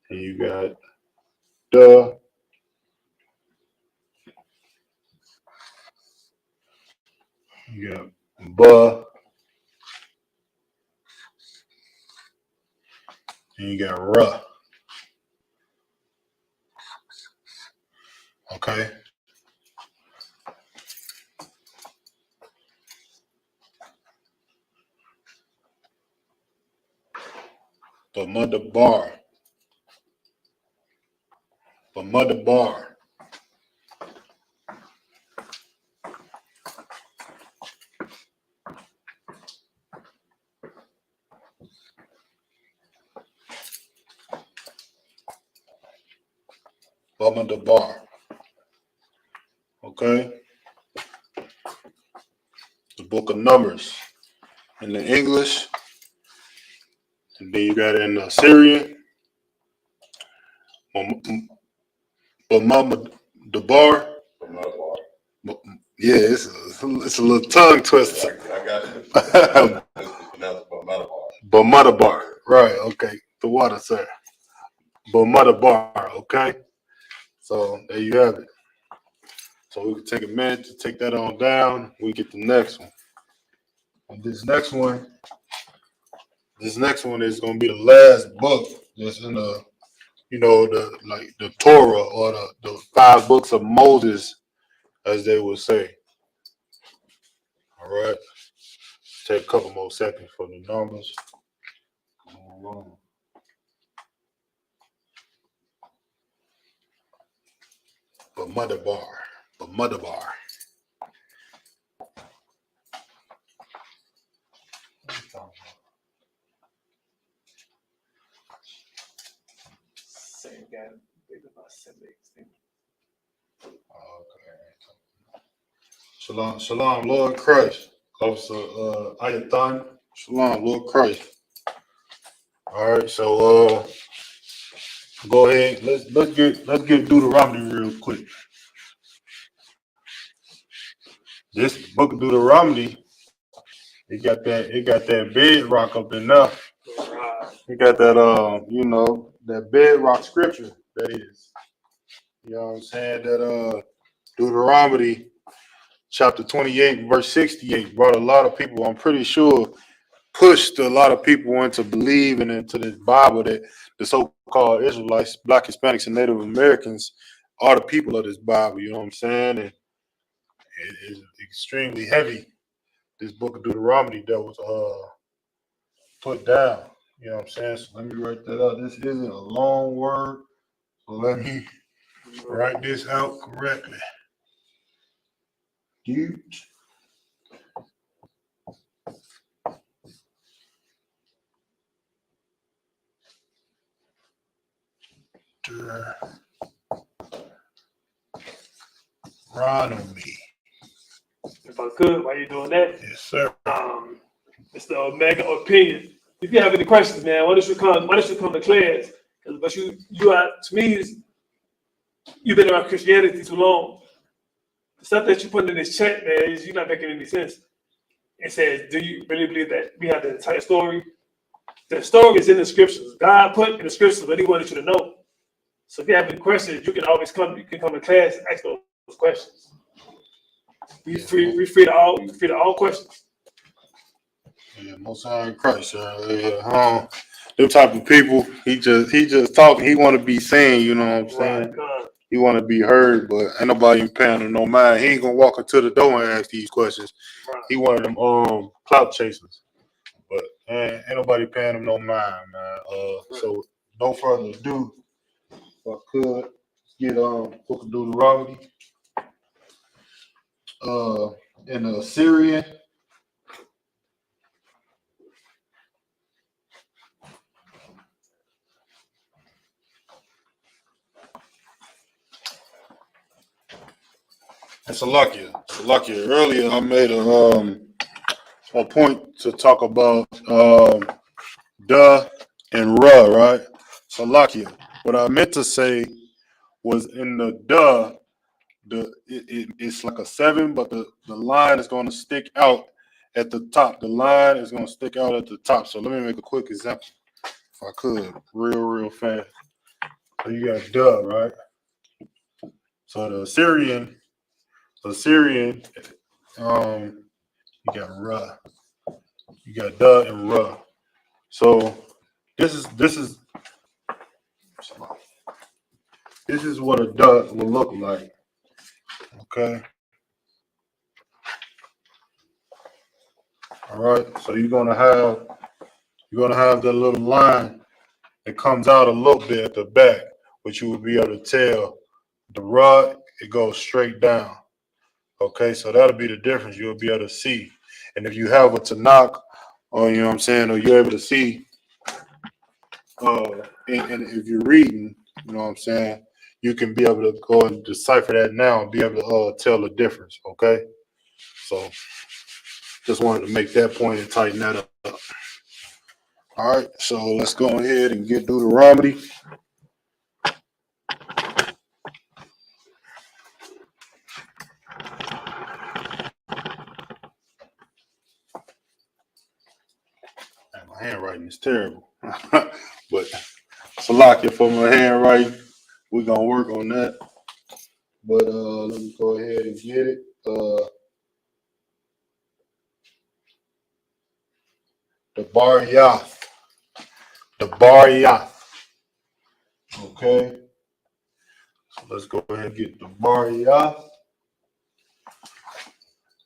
and you got da. You got ba, and you got ra. Okay. The mother bar. The mother bar. Bama the bar. Okay. The book of Numbers in the English. And then you got it in the Syrian. Bama the bar. Yeah, it's a little tongue twister. I got you. Bamadabar. Right, okay. The water, sir. Bamadabar, okay? So there you have it. So we can take a minute to take that on down. We get the next one. And this next one is gonna be the last book that's in the, the Torah or the 5 books of Moses, as they would say. All right. Take a couple more seconds for the numbers. Bamadabar. Same guy. About 7, 8. Okay. Shalom, Lord Christ. Officer Ayathan. Shalom, Lord Christ. All right, so go ahead. Let's get Deuteronomy real quick. This book of Deuteronomy, it got that bedrock up in there. It got that that bedrock scripture, that is. You know what I'm saying? That Deuteronomy chapter 28, verse 68 brought a lot of people, I'm pretty sure, pushed a lot of people into believing into this Bible that the so-called Israelites, Black, Hispanics, and Native Americans are the people of this Bible. You know what I'm saying? And it is extremely heavy, this book of Deuteronomy that was put down. You know what I'm saying? So let me write that out. This isn't a long word, so let me write this out correctly. Deuteronomy. If I could, while you're doing that, Yes, sir. it's the Omega opinion. If you have any questions, man, why don't you come to class? But you are, to me, you've been around Christianity too long. The stuff that you put in this chat, man, you're not making any sense. It says, do you really believe that we have the entire story? The story is in the scriptures. God put in the scriptures what he wanted you to know. So if you have any questions, you can always come. You can come to class and ask those questions. We free to all questions. Yeah, Most High in Christ, them type of people, he just talking. He want to be seen, you know what I'm saying? He want to be heard, but ain't nobody paying him no mind. He ain't gonna walk into the door and ask these questions. He one of them clout chasers, but ain't nobody paying him no mind, man. So no further ado, if I could get Book of Deuteronomy in the Assyrian. It's Salakia. Earlier, I made a point to talk about duh and ruh, right? Salakia. What I meant to say was in the duh, it's like a 7, but the line is going to stick out at the top. The line is going to stick out at the top. So let me make a quick example, if I could, real fast. So you got duh, right? So the Assyrian, you got ruh. You got duh and ruh. So this is what a duh will look like. Okay. All right. So you're gonna have the little line that comes out a little bit at the back, but you will be able to tell the ruh, it goes straight down. Okay, so that'll be the difference. You'll be able to see. And if you have a Tanakh, or you know what I'm saying, or you're able to see, and if you're reading, you know what I'm saying, you can be able to go and decipher that now and be able to tell the difference. Okay, so just wanted to make that point and tighten that up. All right, so let's go ahead and get Deuteronomy. My handwriting is terrible, but Salakia for my handwriting. We're gonna work on that. But let me go ahead and get it. The Bar Yath. The Bar Yath. Okay. So let's go ahead and get the Bar Yath.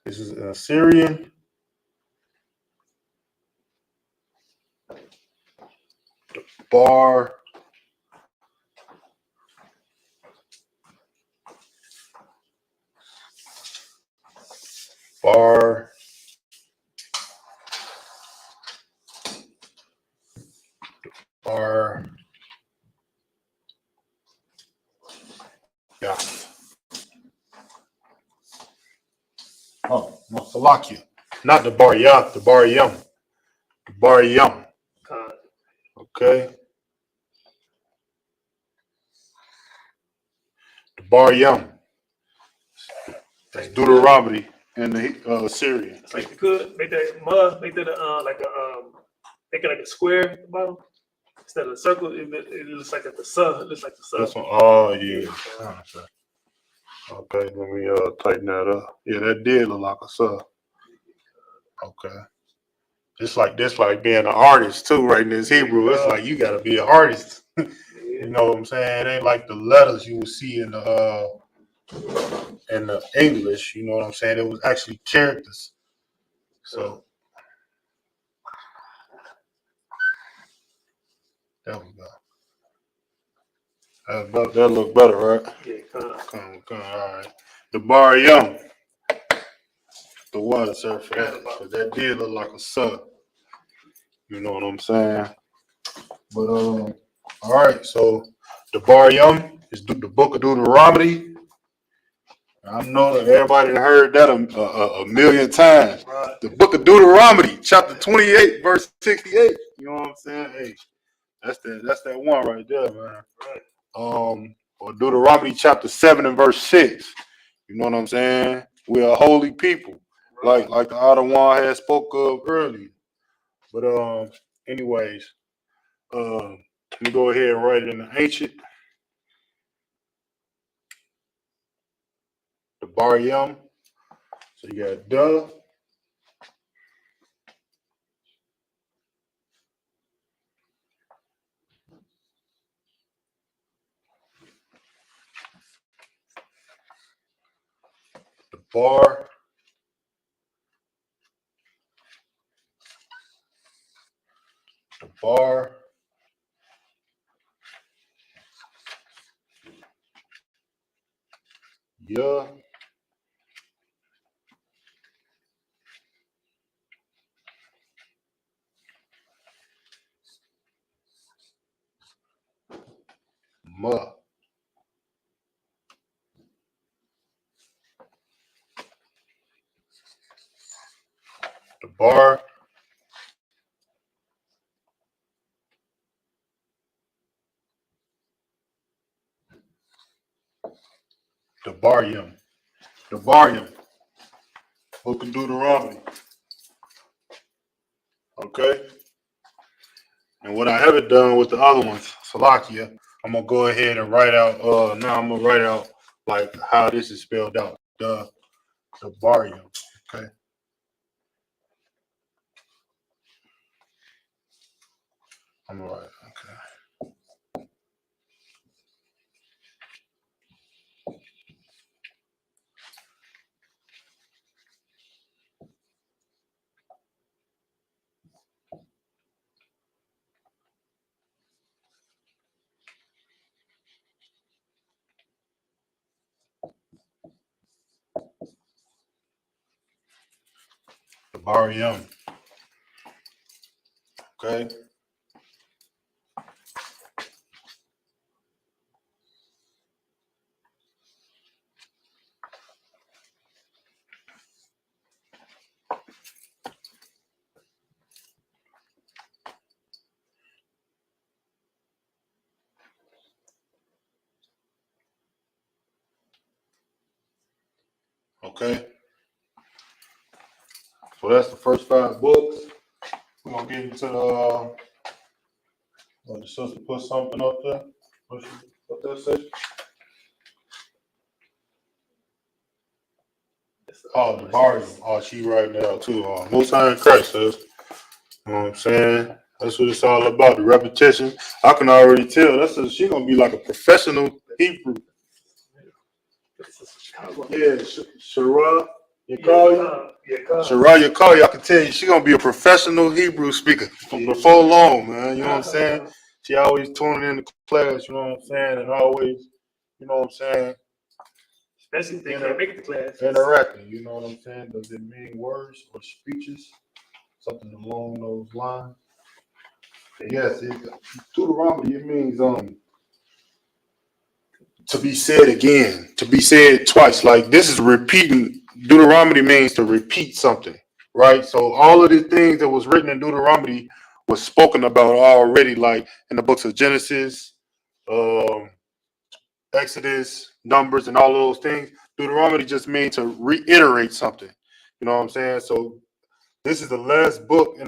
This is an Assyrian. The Bar Yath. Oh, no, Salakia. Not the Bar Yath, the Bar Yum. The Bar Yum. Okay. The Bar Yum. That's Deuteronomy and the Assyrian. It's like you could make that mud, make that make it like a square at the bottom instead of a circle. It looks like the sun. It looks like the sun. This one, oh yeah. Okay, let me tighten that up. Yeah, that did look like a sub. Okay. It's like being an artist too, right in this Hebrew. It's like you gotta be an artist. You know what I'm saying? It ain't like the letters you would see in the English, you know what I'm saying? It was actually characters. So there we go. That look better, right? Yeah, Come, all right. The Bar Yum. The one, sir, for that. Because that did look like a sub. You know what I'm saying? But all right, so the Bar Yum is the book of Deuteronomy. I know that everybody heard that a million times. right. The book of Deuteronomy, chapter 28, verse 68. You know what I'm saying? Hey, that's that one right there, man. Right. Or Deuteronomy chapter 7 and verse 6. You know what I'm saying? We are holy people, right. like the other one had spoke of earlier. But anyways, let me go ahead and write it in the ancient. The Bar Yum. So you got duh. The bar. The bar. Yeah. Ma. The bar. The barium. The barium. Book of Deuteronomy. Okay. And what I haven't done with the other ones, Salakia, I'm gonna go ahead and write out. Now I'm gonna write out like how this is spelled out. The barium. Okay. I'm gonna write. Okay. The barium. Okay. Okay. So that's the first 5 books. We're gonna get into the sister put something up there. What that say? Oh, the barium. Oh, she writing it out too. Most High in Christ says. You know what I'm saying? That's what it's all about. The repetition. I can already tell. She gonna be like a professional Hebrew. Yeah, Shara. Shara Yakali, I can tell you, she gonna be a professional Hebrew speaker before long, man. You know what I'm saying? She always tuning in the class, you know what I'm saying, and always, you know what I'm saying, Especially if they can't make it to class. interacting. You know what I'm saying? Does it mean words or speeches? Something along those lines. And yes, Deuteronomy, it means to be said again, to be said twice. Like this is repeating. Deuteronomy means to repeat something, right? So all of the things that was written in Deuteronomy was spoken about already, like in the books of Genesis, Exodus, Numbers, and all those things. Deuteronomy just means to reiterate something. You know what I'm saying? So this is the last book in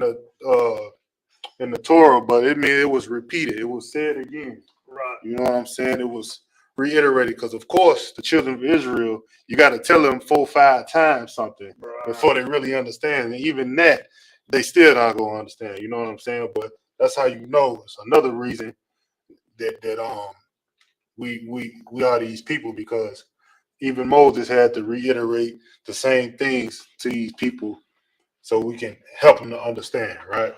the Torah, but it was repeated. It was said again. Right. You know what I'm saying? It was reiterated because, of course, the children of Israel, you got to tell them 4-5 times something before they really understand. And even that, they still not going to understand. You know what I'm saying? But that's how you know. It's another reason that we are these people, because even Moses had to reiterate the same things to these people so we can help them to understand, right?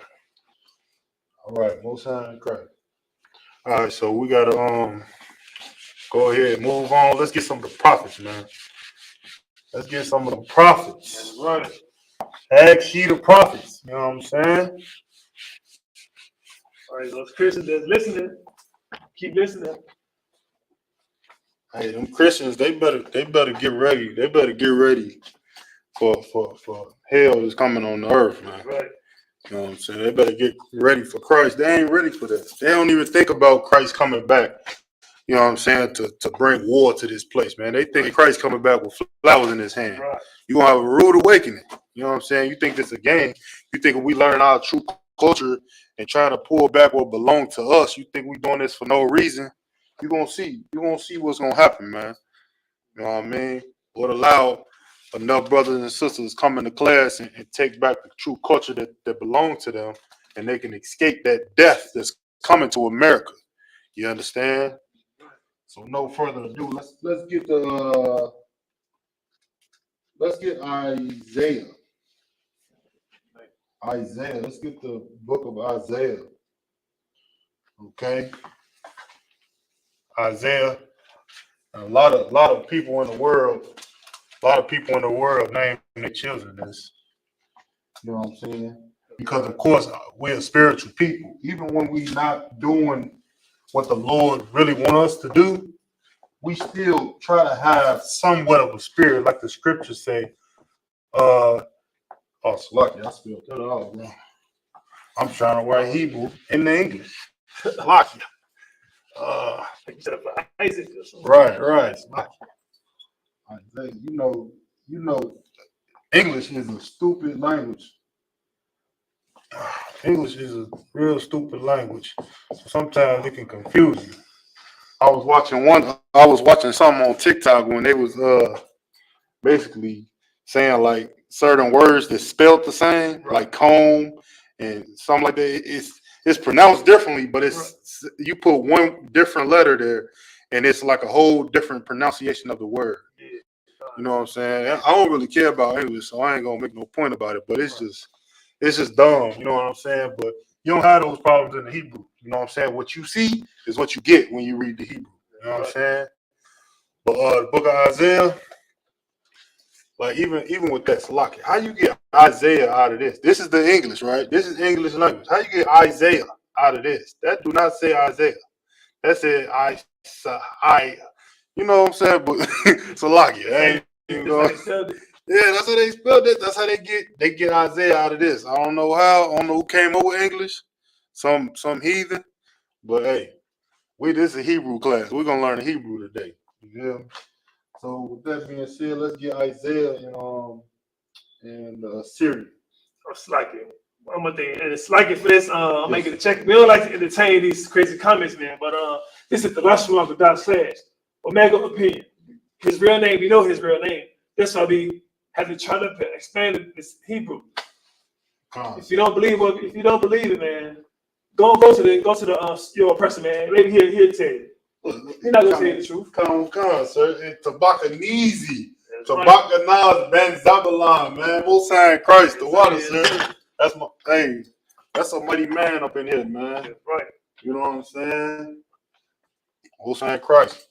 All right, Most High in Christ. All right, so we gotta go ahead and move on. Let's get some of the prophets, man. Let's get some of the prophets. That's right. Ask ye the prophets. You know what I'm saying? All right, those Christians that's listening, keep listening. Hey, them Christians, they better get ready. They better get ready for hell is coming on the earth, man. Right. You know what I'm saying? They better get ready for Christ. They ain't ready for that. They don't even think about Christ coming back. You know what I'm saying? To bring war to this place, man. They think Christ coming back with flowers in his hand. Right. You're going to have a rude awakening. You know what I'm saying? You think this a game. You think if we learn our true culture and trying to pull back what belongs to us, you think we doing this for no reason. You're going to see. You're going to see what's going to happen, man. You know what I mean? Would allow enough brothers and sisters come into class and take back the true culture that belongs to them, and they can escape that death that's coming to America. You understand? So no further ado, let's get Isaiah. Isaiah. Let's get the book of Isaiah. Okay. Isaiah A lot of people in the world, name their children this. You know what I'm saying? Because of course we're spiritual people. Even when we not doing what the Lord really want us to do, we still try to have somewhat of a spirit, like the scriptures say. It's lucky I spelled that out, bro. I'm trying to write Hebrew in the English. Lucky. Isaac or something. Right. You know, English is a stupid language. English is a real stupid language. So sometimes it can confuse you. I was watching something on TikTok when they was basically saying like certain words that spelled the same, like comb and something like that. It's pronounced differently, but you put one different letter there, and it's like a whole different pronunciation of the word. You know what I'm saying? I don't really care about English, so I ain't gonna make no point about it. But it's just dumb. You know what I'm saying? But you don't have those problems in the Hebrew. You know what I'm saying? What you see is what you get when you read the Hebrew. You know what I'm saying? But the book of Isaiah, like even with that, Salaki, how you get Isaiah out of this? This is the English, right? This is English language. How you get Isaiah out of this? That do not say Isaiah. That said I. You know what I'm saying? But Salaki, ain't even going. Yeah, that's how they spelled it. That's how they get Isaiah out of this. I don't know how. I don't know who came up with English. Some heathen. But hey, this is a Hebrew class. We're gonna learn the Hebrew today. You feel me? So with that being said, let's get Isaiah and Syria. It's like it. One more thing, and it's like it for this. I'm making a check. We don't like to entertain these crazy comments, man. But this is the Lashawan Qadash / Omega opinion. His real name, we know his real name. That's why we have to try to expand this Hebrew. If you don't believe it, man, go to the your person, man. Maybe he'll tell you. He's not gonna tell you the truth. Come on, sir. It's Tabakanizi. Tabakanaz Ben Zabalan, man. Most High Christ, the water, sir. That's a mighty man up in here, man. That's right. You know what I'm saying? Most High Christ.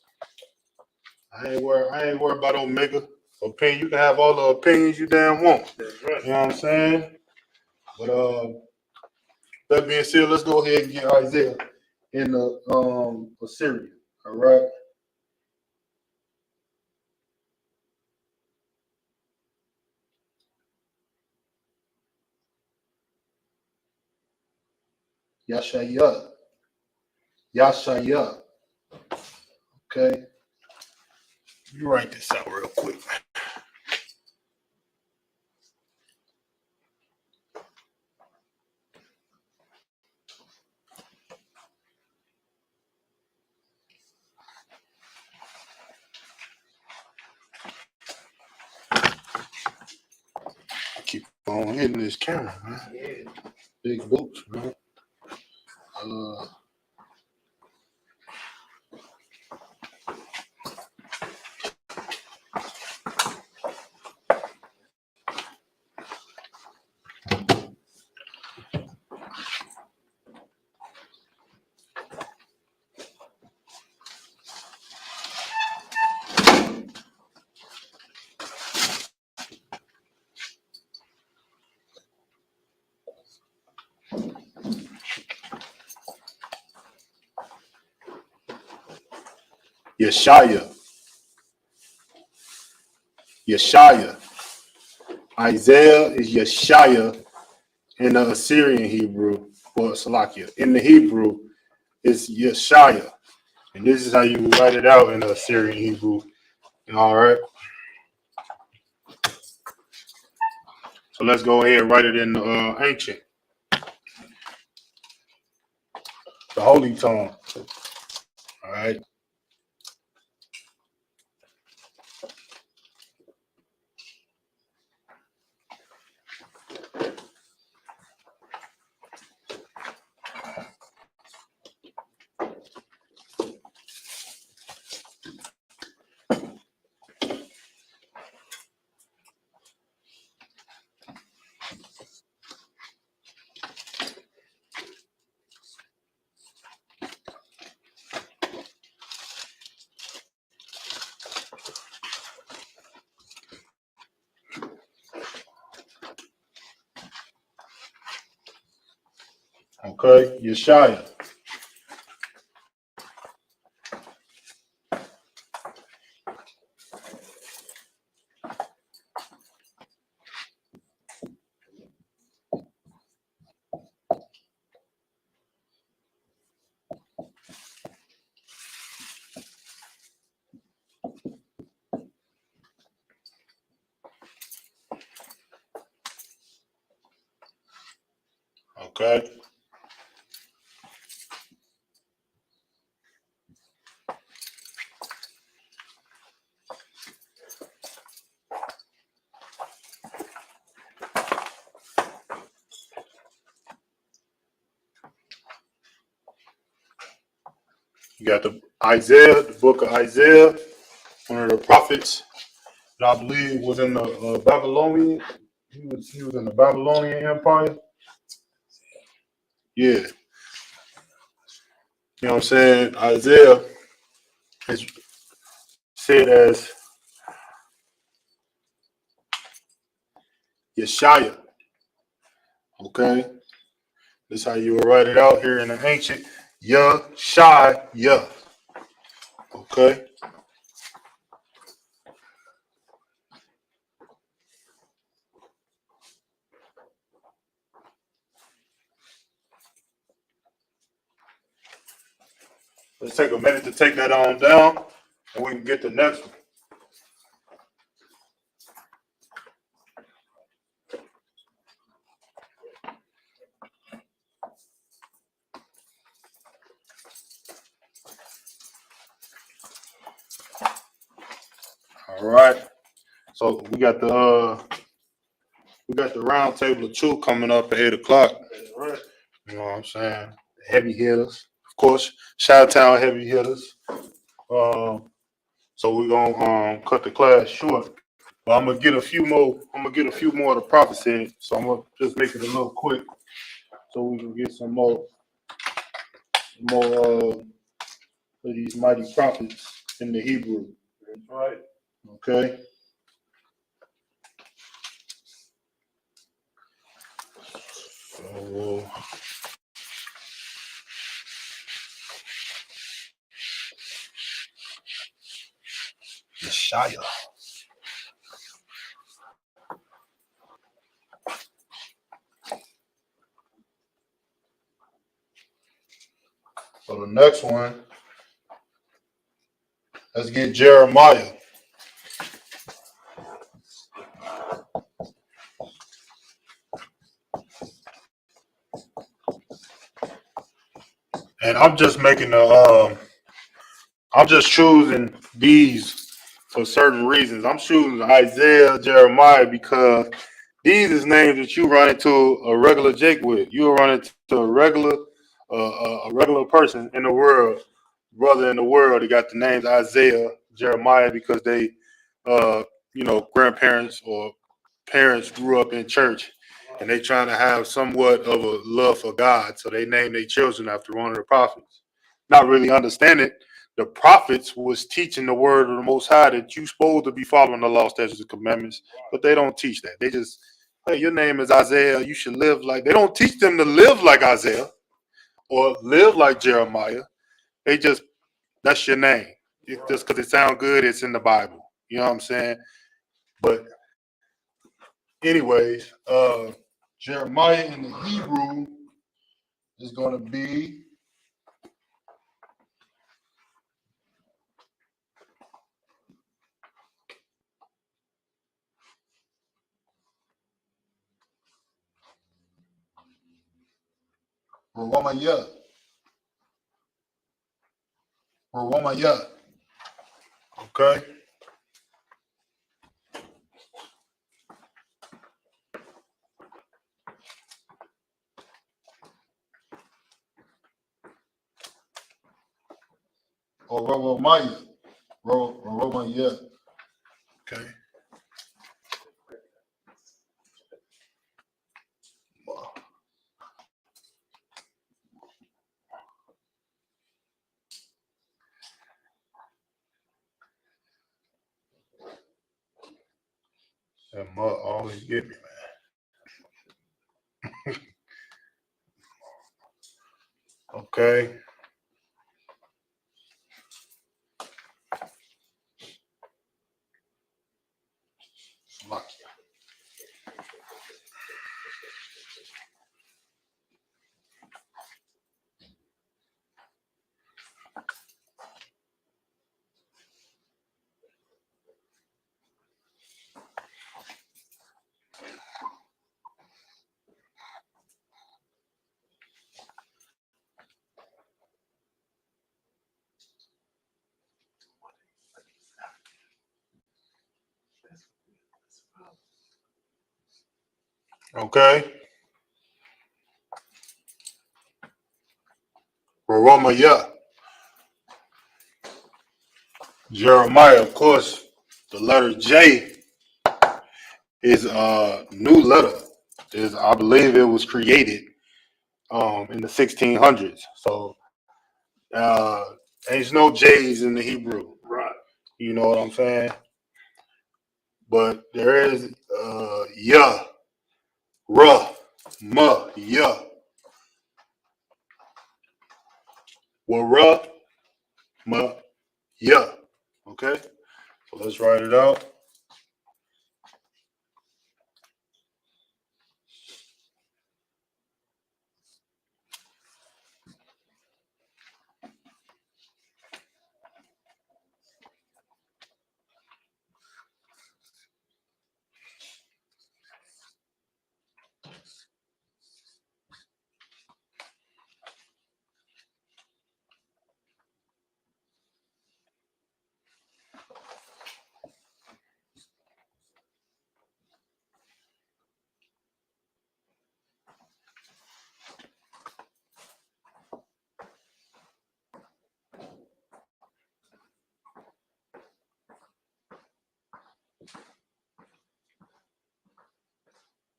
I ain't worried about Omega opinion. You can have all the opinions you damn want. That's right. You know what I'm saying? But that being said, let's go ahead and get Isaiah in the Assyria. All right. Yashaya. Okay. You write this out real quick. I keep on hitting this camera, man. Yeah. Big boots, man. Yeshaya. Isaiah is Yeshaya in the Assyrian Hebrew, or Salakia. In the Hebrew, it's Yeshaya. And this is how you write it out in the Assyrian Hebrew. All right. So let's go ahead and write it in the ancient. The holy tongue. All right. Okay, Yeshaya. Okay. You got the Isaiah, the book of Isaiah, one of the prophets that I believe was in the Babylonian. He was in the Babylonian Empire. Yeah. You know what I'm saying? Isaiah is said as Yeshaya. Okay? That's how you will write it out here in the ancient Yeshaya. Okay? Let's take a minute to take that on down and we can get the next one. All right. So we got the round table of two coming up at 8 o'clock. You know what I'm saying? Heavy hitters. Of course, Chi-Town heavy hitters. So we're gonna cut the class short. But I'm gonna get a few more of the prophecy. So I'm gonna just make it a little quick so we can get some more of these mighty prophets in the Hebrew. That's right. Okay. So Yeshaya. So the next one, let's get Jeremiah. And I'm just making I'm just choosing these for certain reasons. I'm choosing Isaiah, Jeremiah because these is names that you run into a regular Jake with. You run into a regular person in the world, brother in the world. They got the names Isaiah, Jeremiah because they, grandparents or parents grew up in church, and they trying to have somewhat of a love for God, so they named their children after one of the prophets. Not really understanding the prophets was teaching the word of the Most High that you supposed to be following the law, statutes, and commandments, but they don't teach that. They just, hey, your name is Isaiah. You should live like. They don't teach them to live like Isaiah or live like Jeremiah. They just, that's your name. Just because it sounds good, it's in the Bible. You know what I'm saying? But anyways, Jeremiah in the Hebrew is going to be Rawamayah. Okay. Or Rawamaya. Rawamaya. Okay. That mud always get me, man. Okay. Okay. Romaya. Jeremiah, of course, the letter J is a new letter. I believe it was created in the 1600s. So there's no J's in the Hebrew. Right. You know what I'm saying? But there is ya, ra, ma, ya. Wara, ma, ya. Okay? So let's write it out.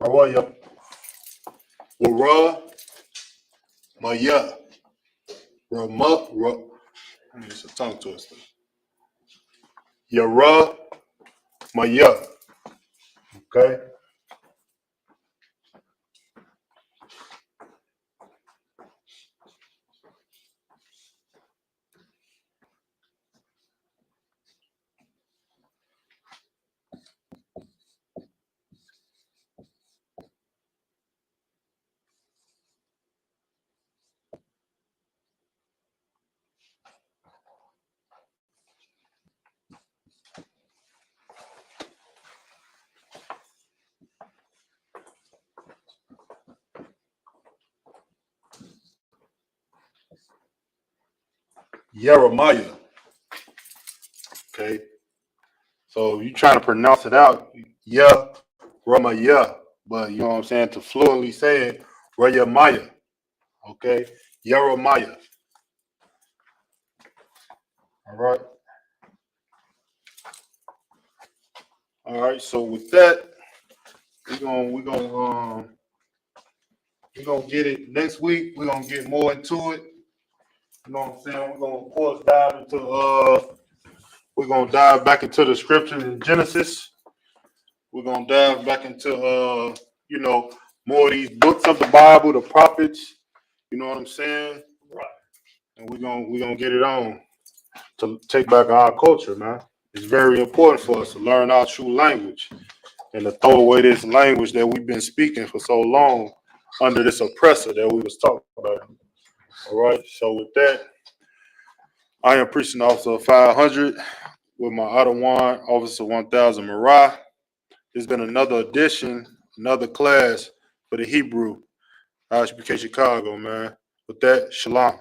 Wara, wara, ma, ya. Rama, ra. It's a tongue twister. Yara, ma, ya. Okay? Jeremiah. Okay? So you trying to pronounce it out, yeah, Rama, yeah. But you know what I'm saying? To fluently say it, Jeremiah. Okay? Jeremiah. All right. All right. So with that, we're gonna get it next week. We're gonna get more into it. You know what I'm saying? We're gonna of course we're gonna dive back into the scriptures in Genesis. We're gonna dive back into more of these books of the Bible, the prophets. You know what I'm saying? Right. And we're gonna get it on to take back our culture, man. It's very important for us to learn our true language and to throw away this language that we've been speaking for so long under this oppressor that we was talking about. All right. So with that, I am Preaching Officer 500 with my Ottawa Officer 1000 Mariah. It's been another edition, another class for the Hebrew, Isupk Chicago, man. With that, shalom.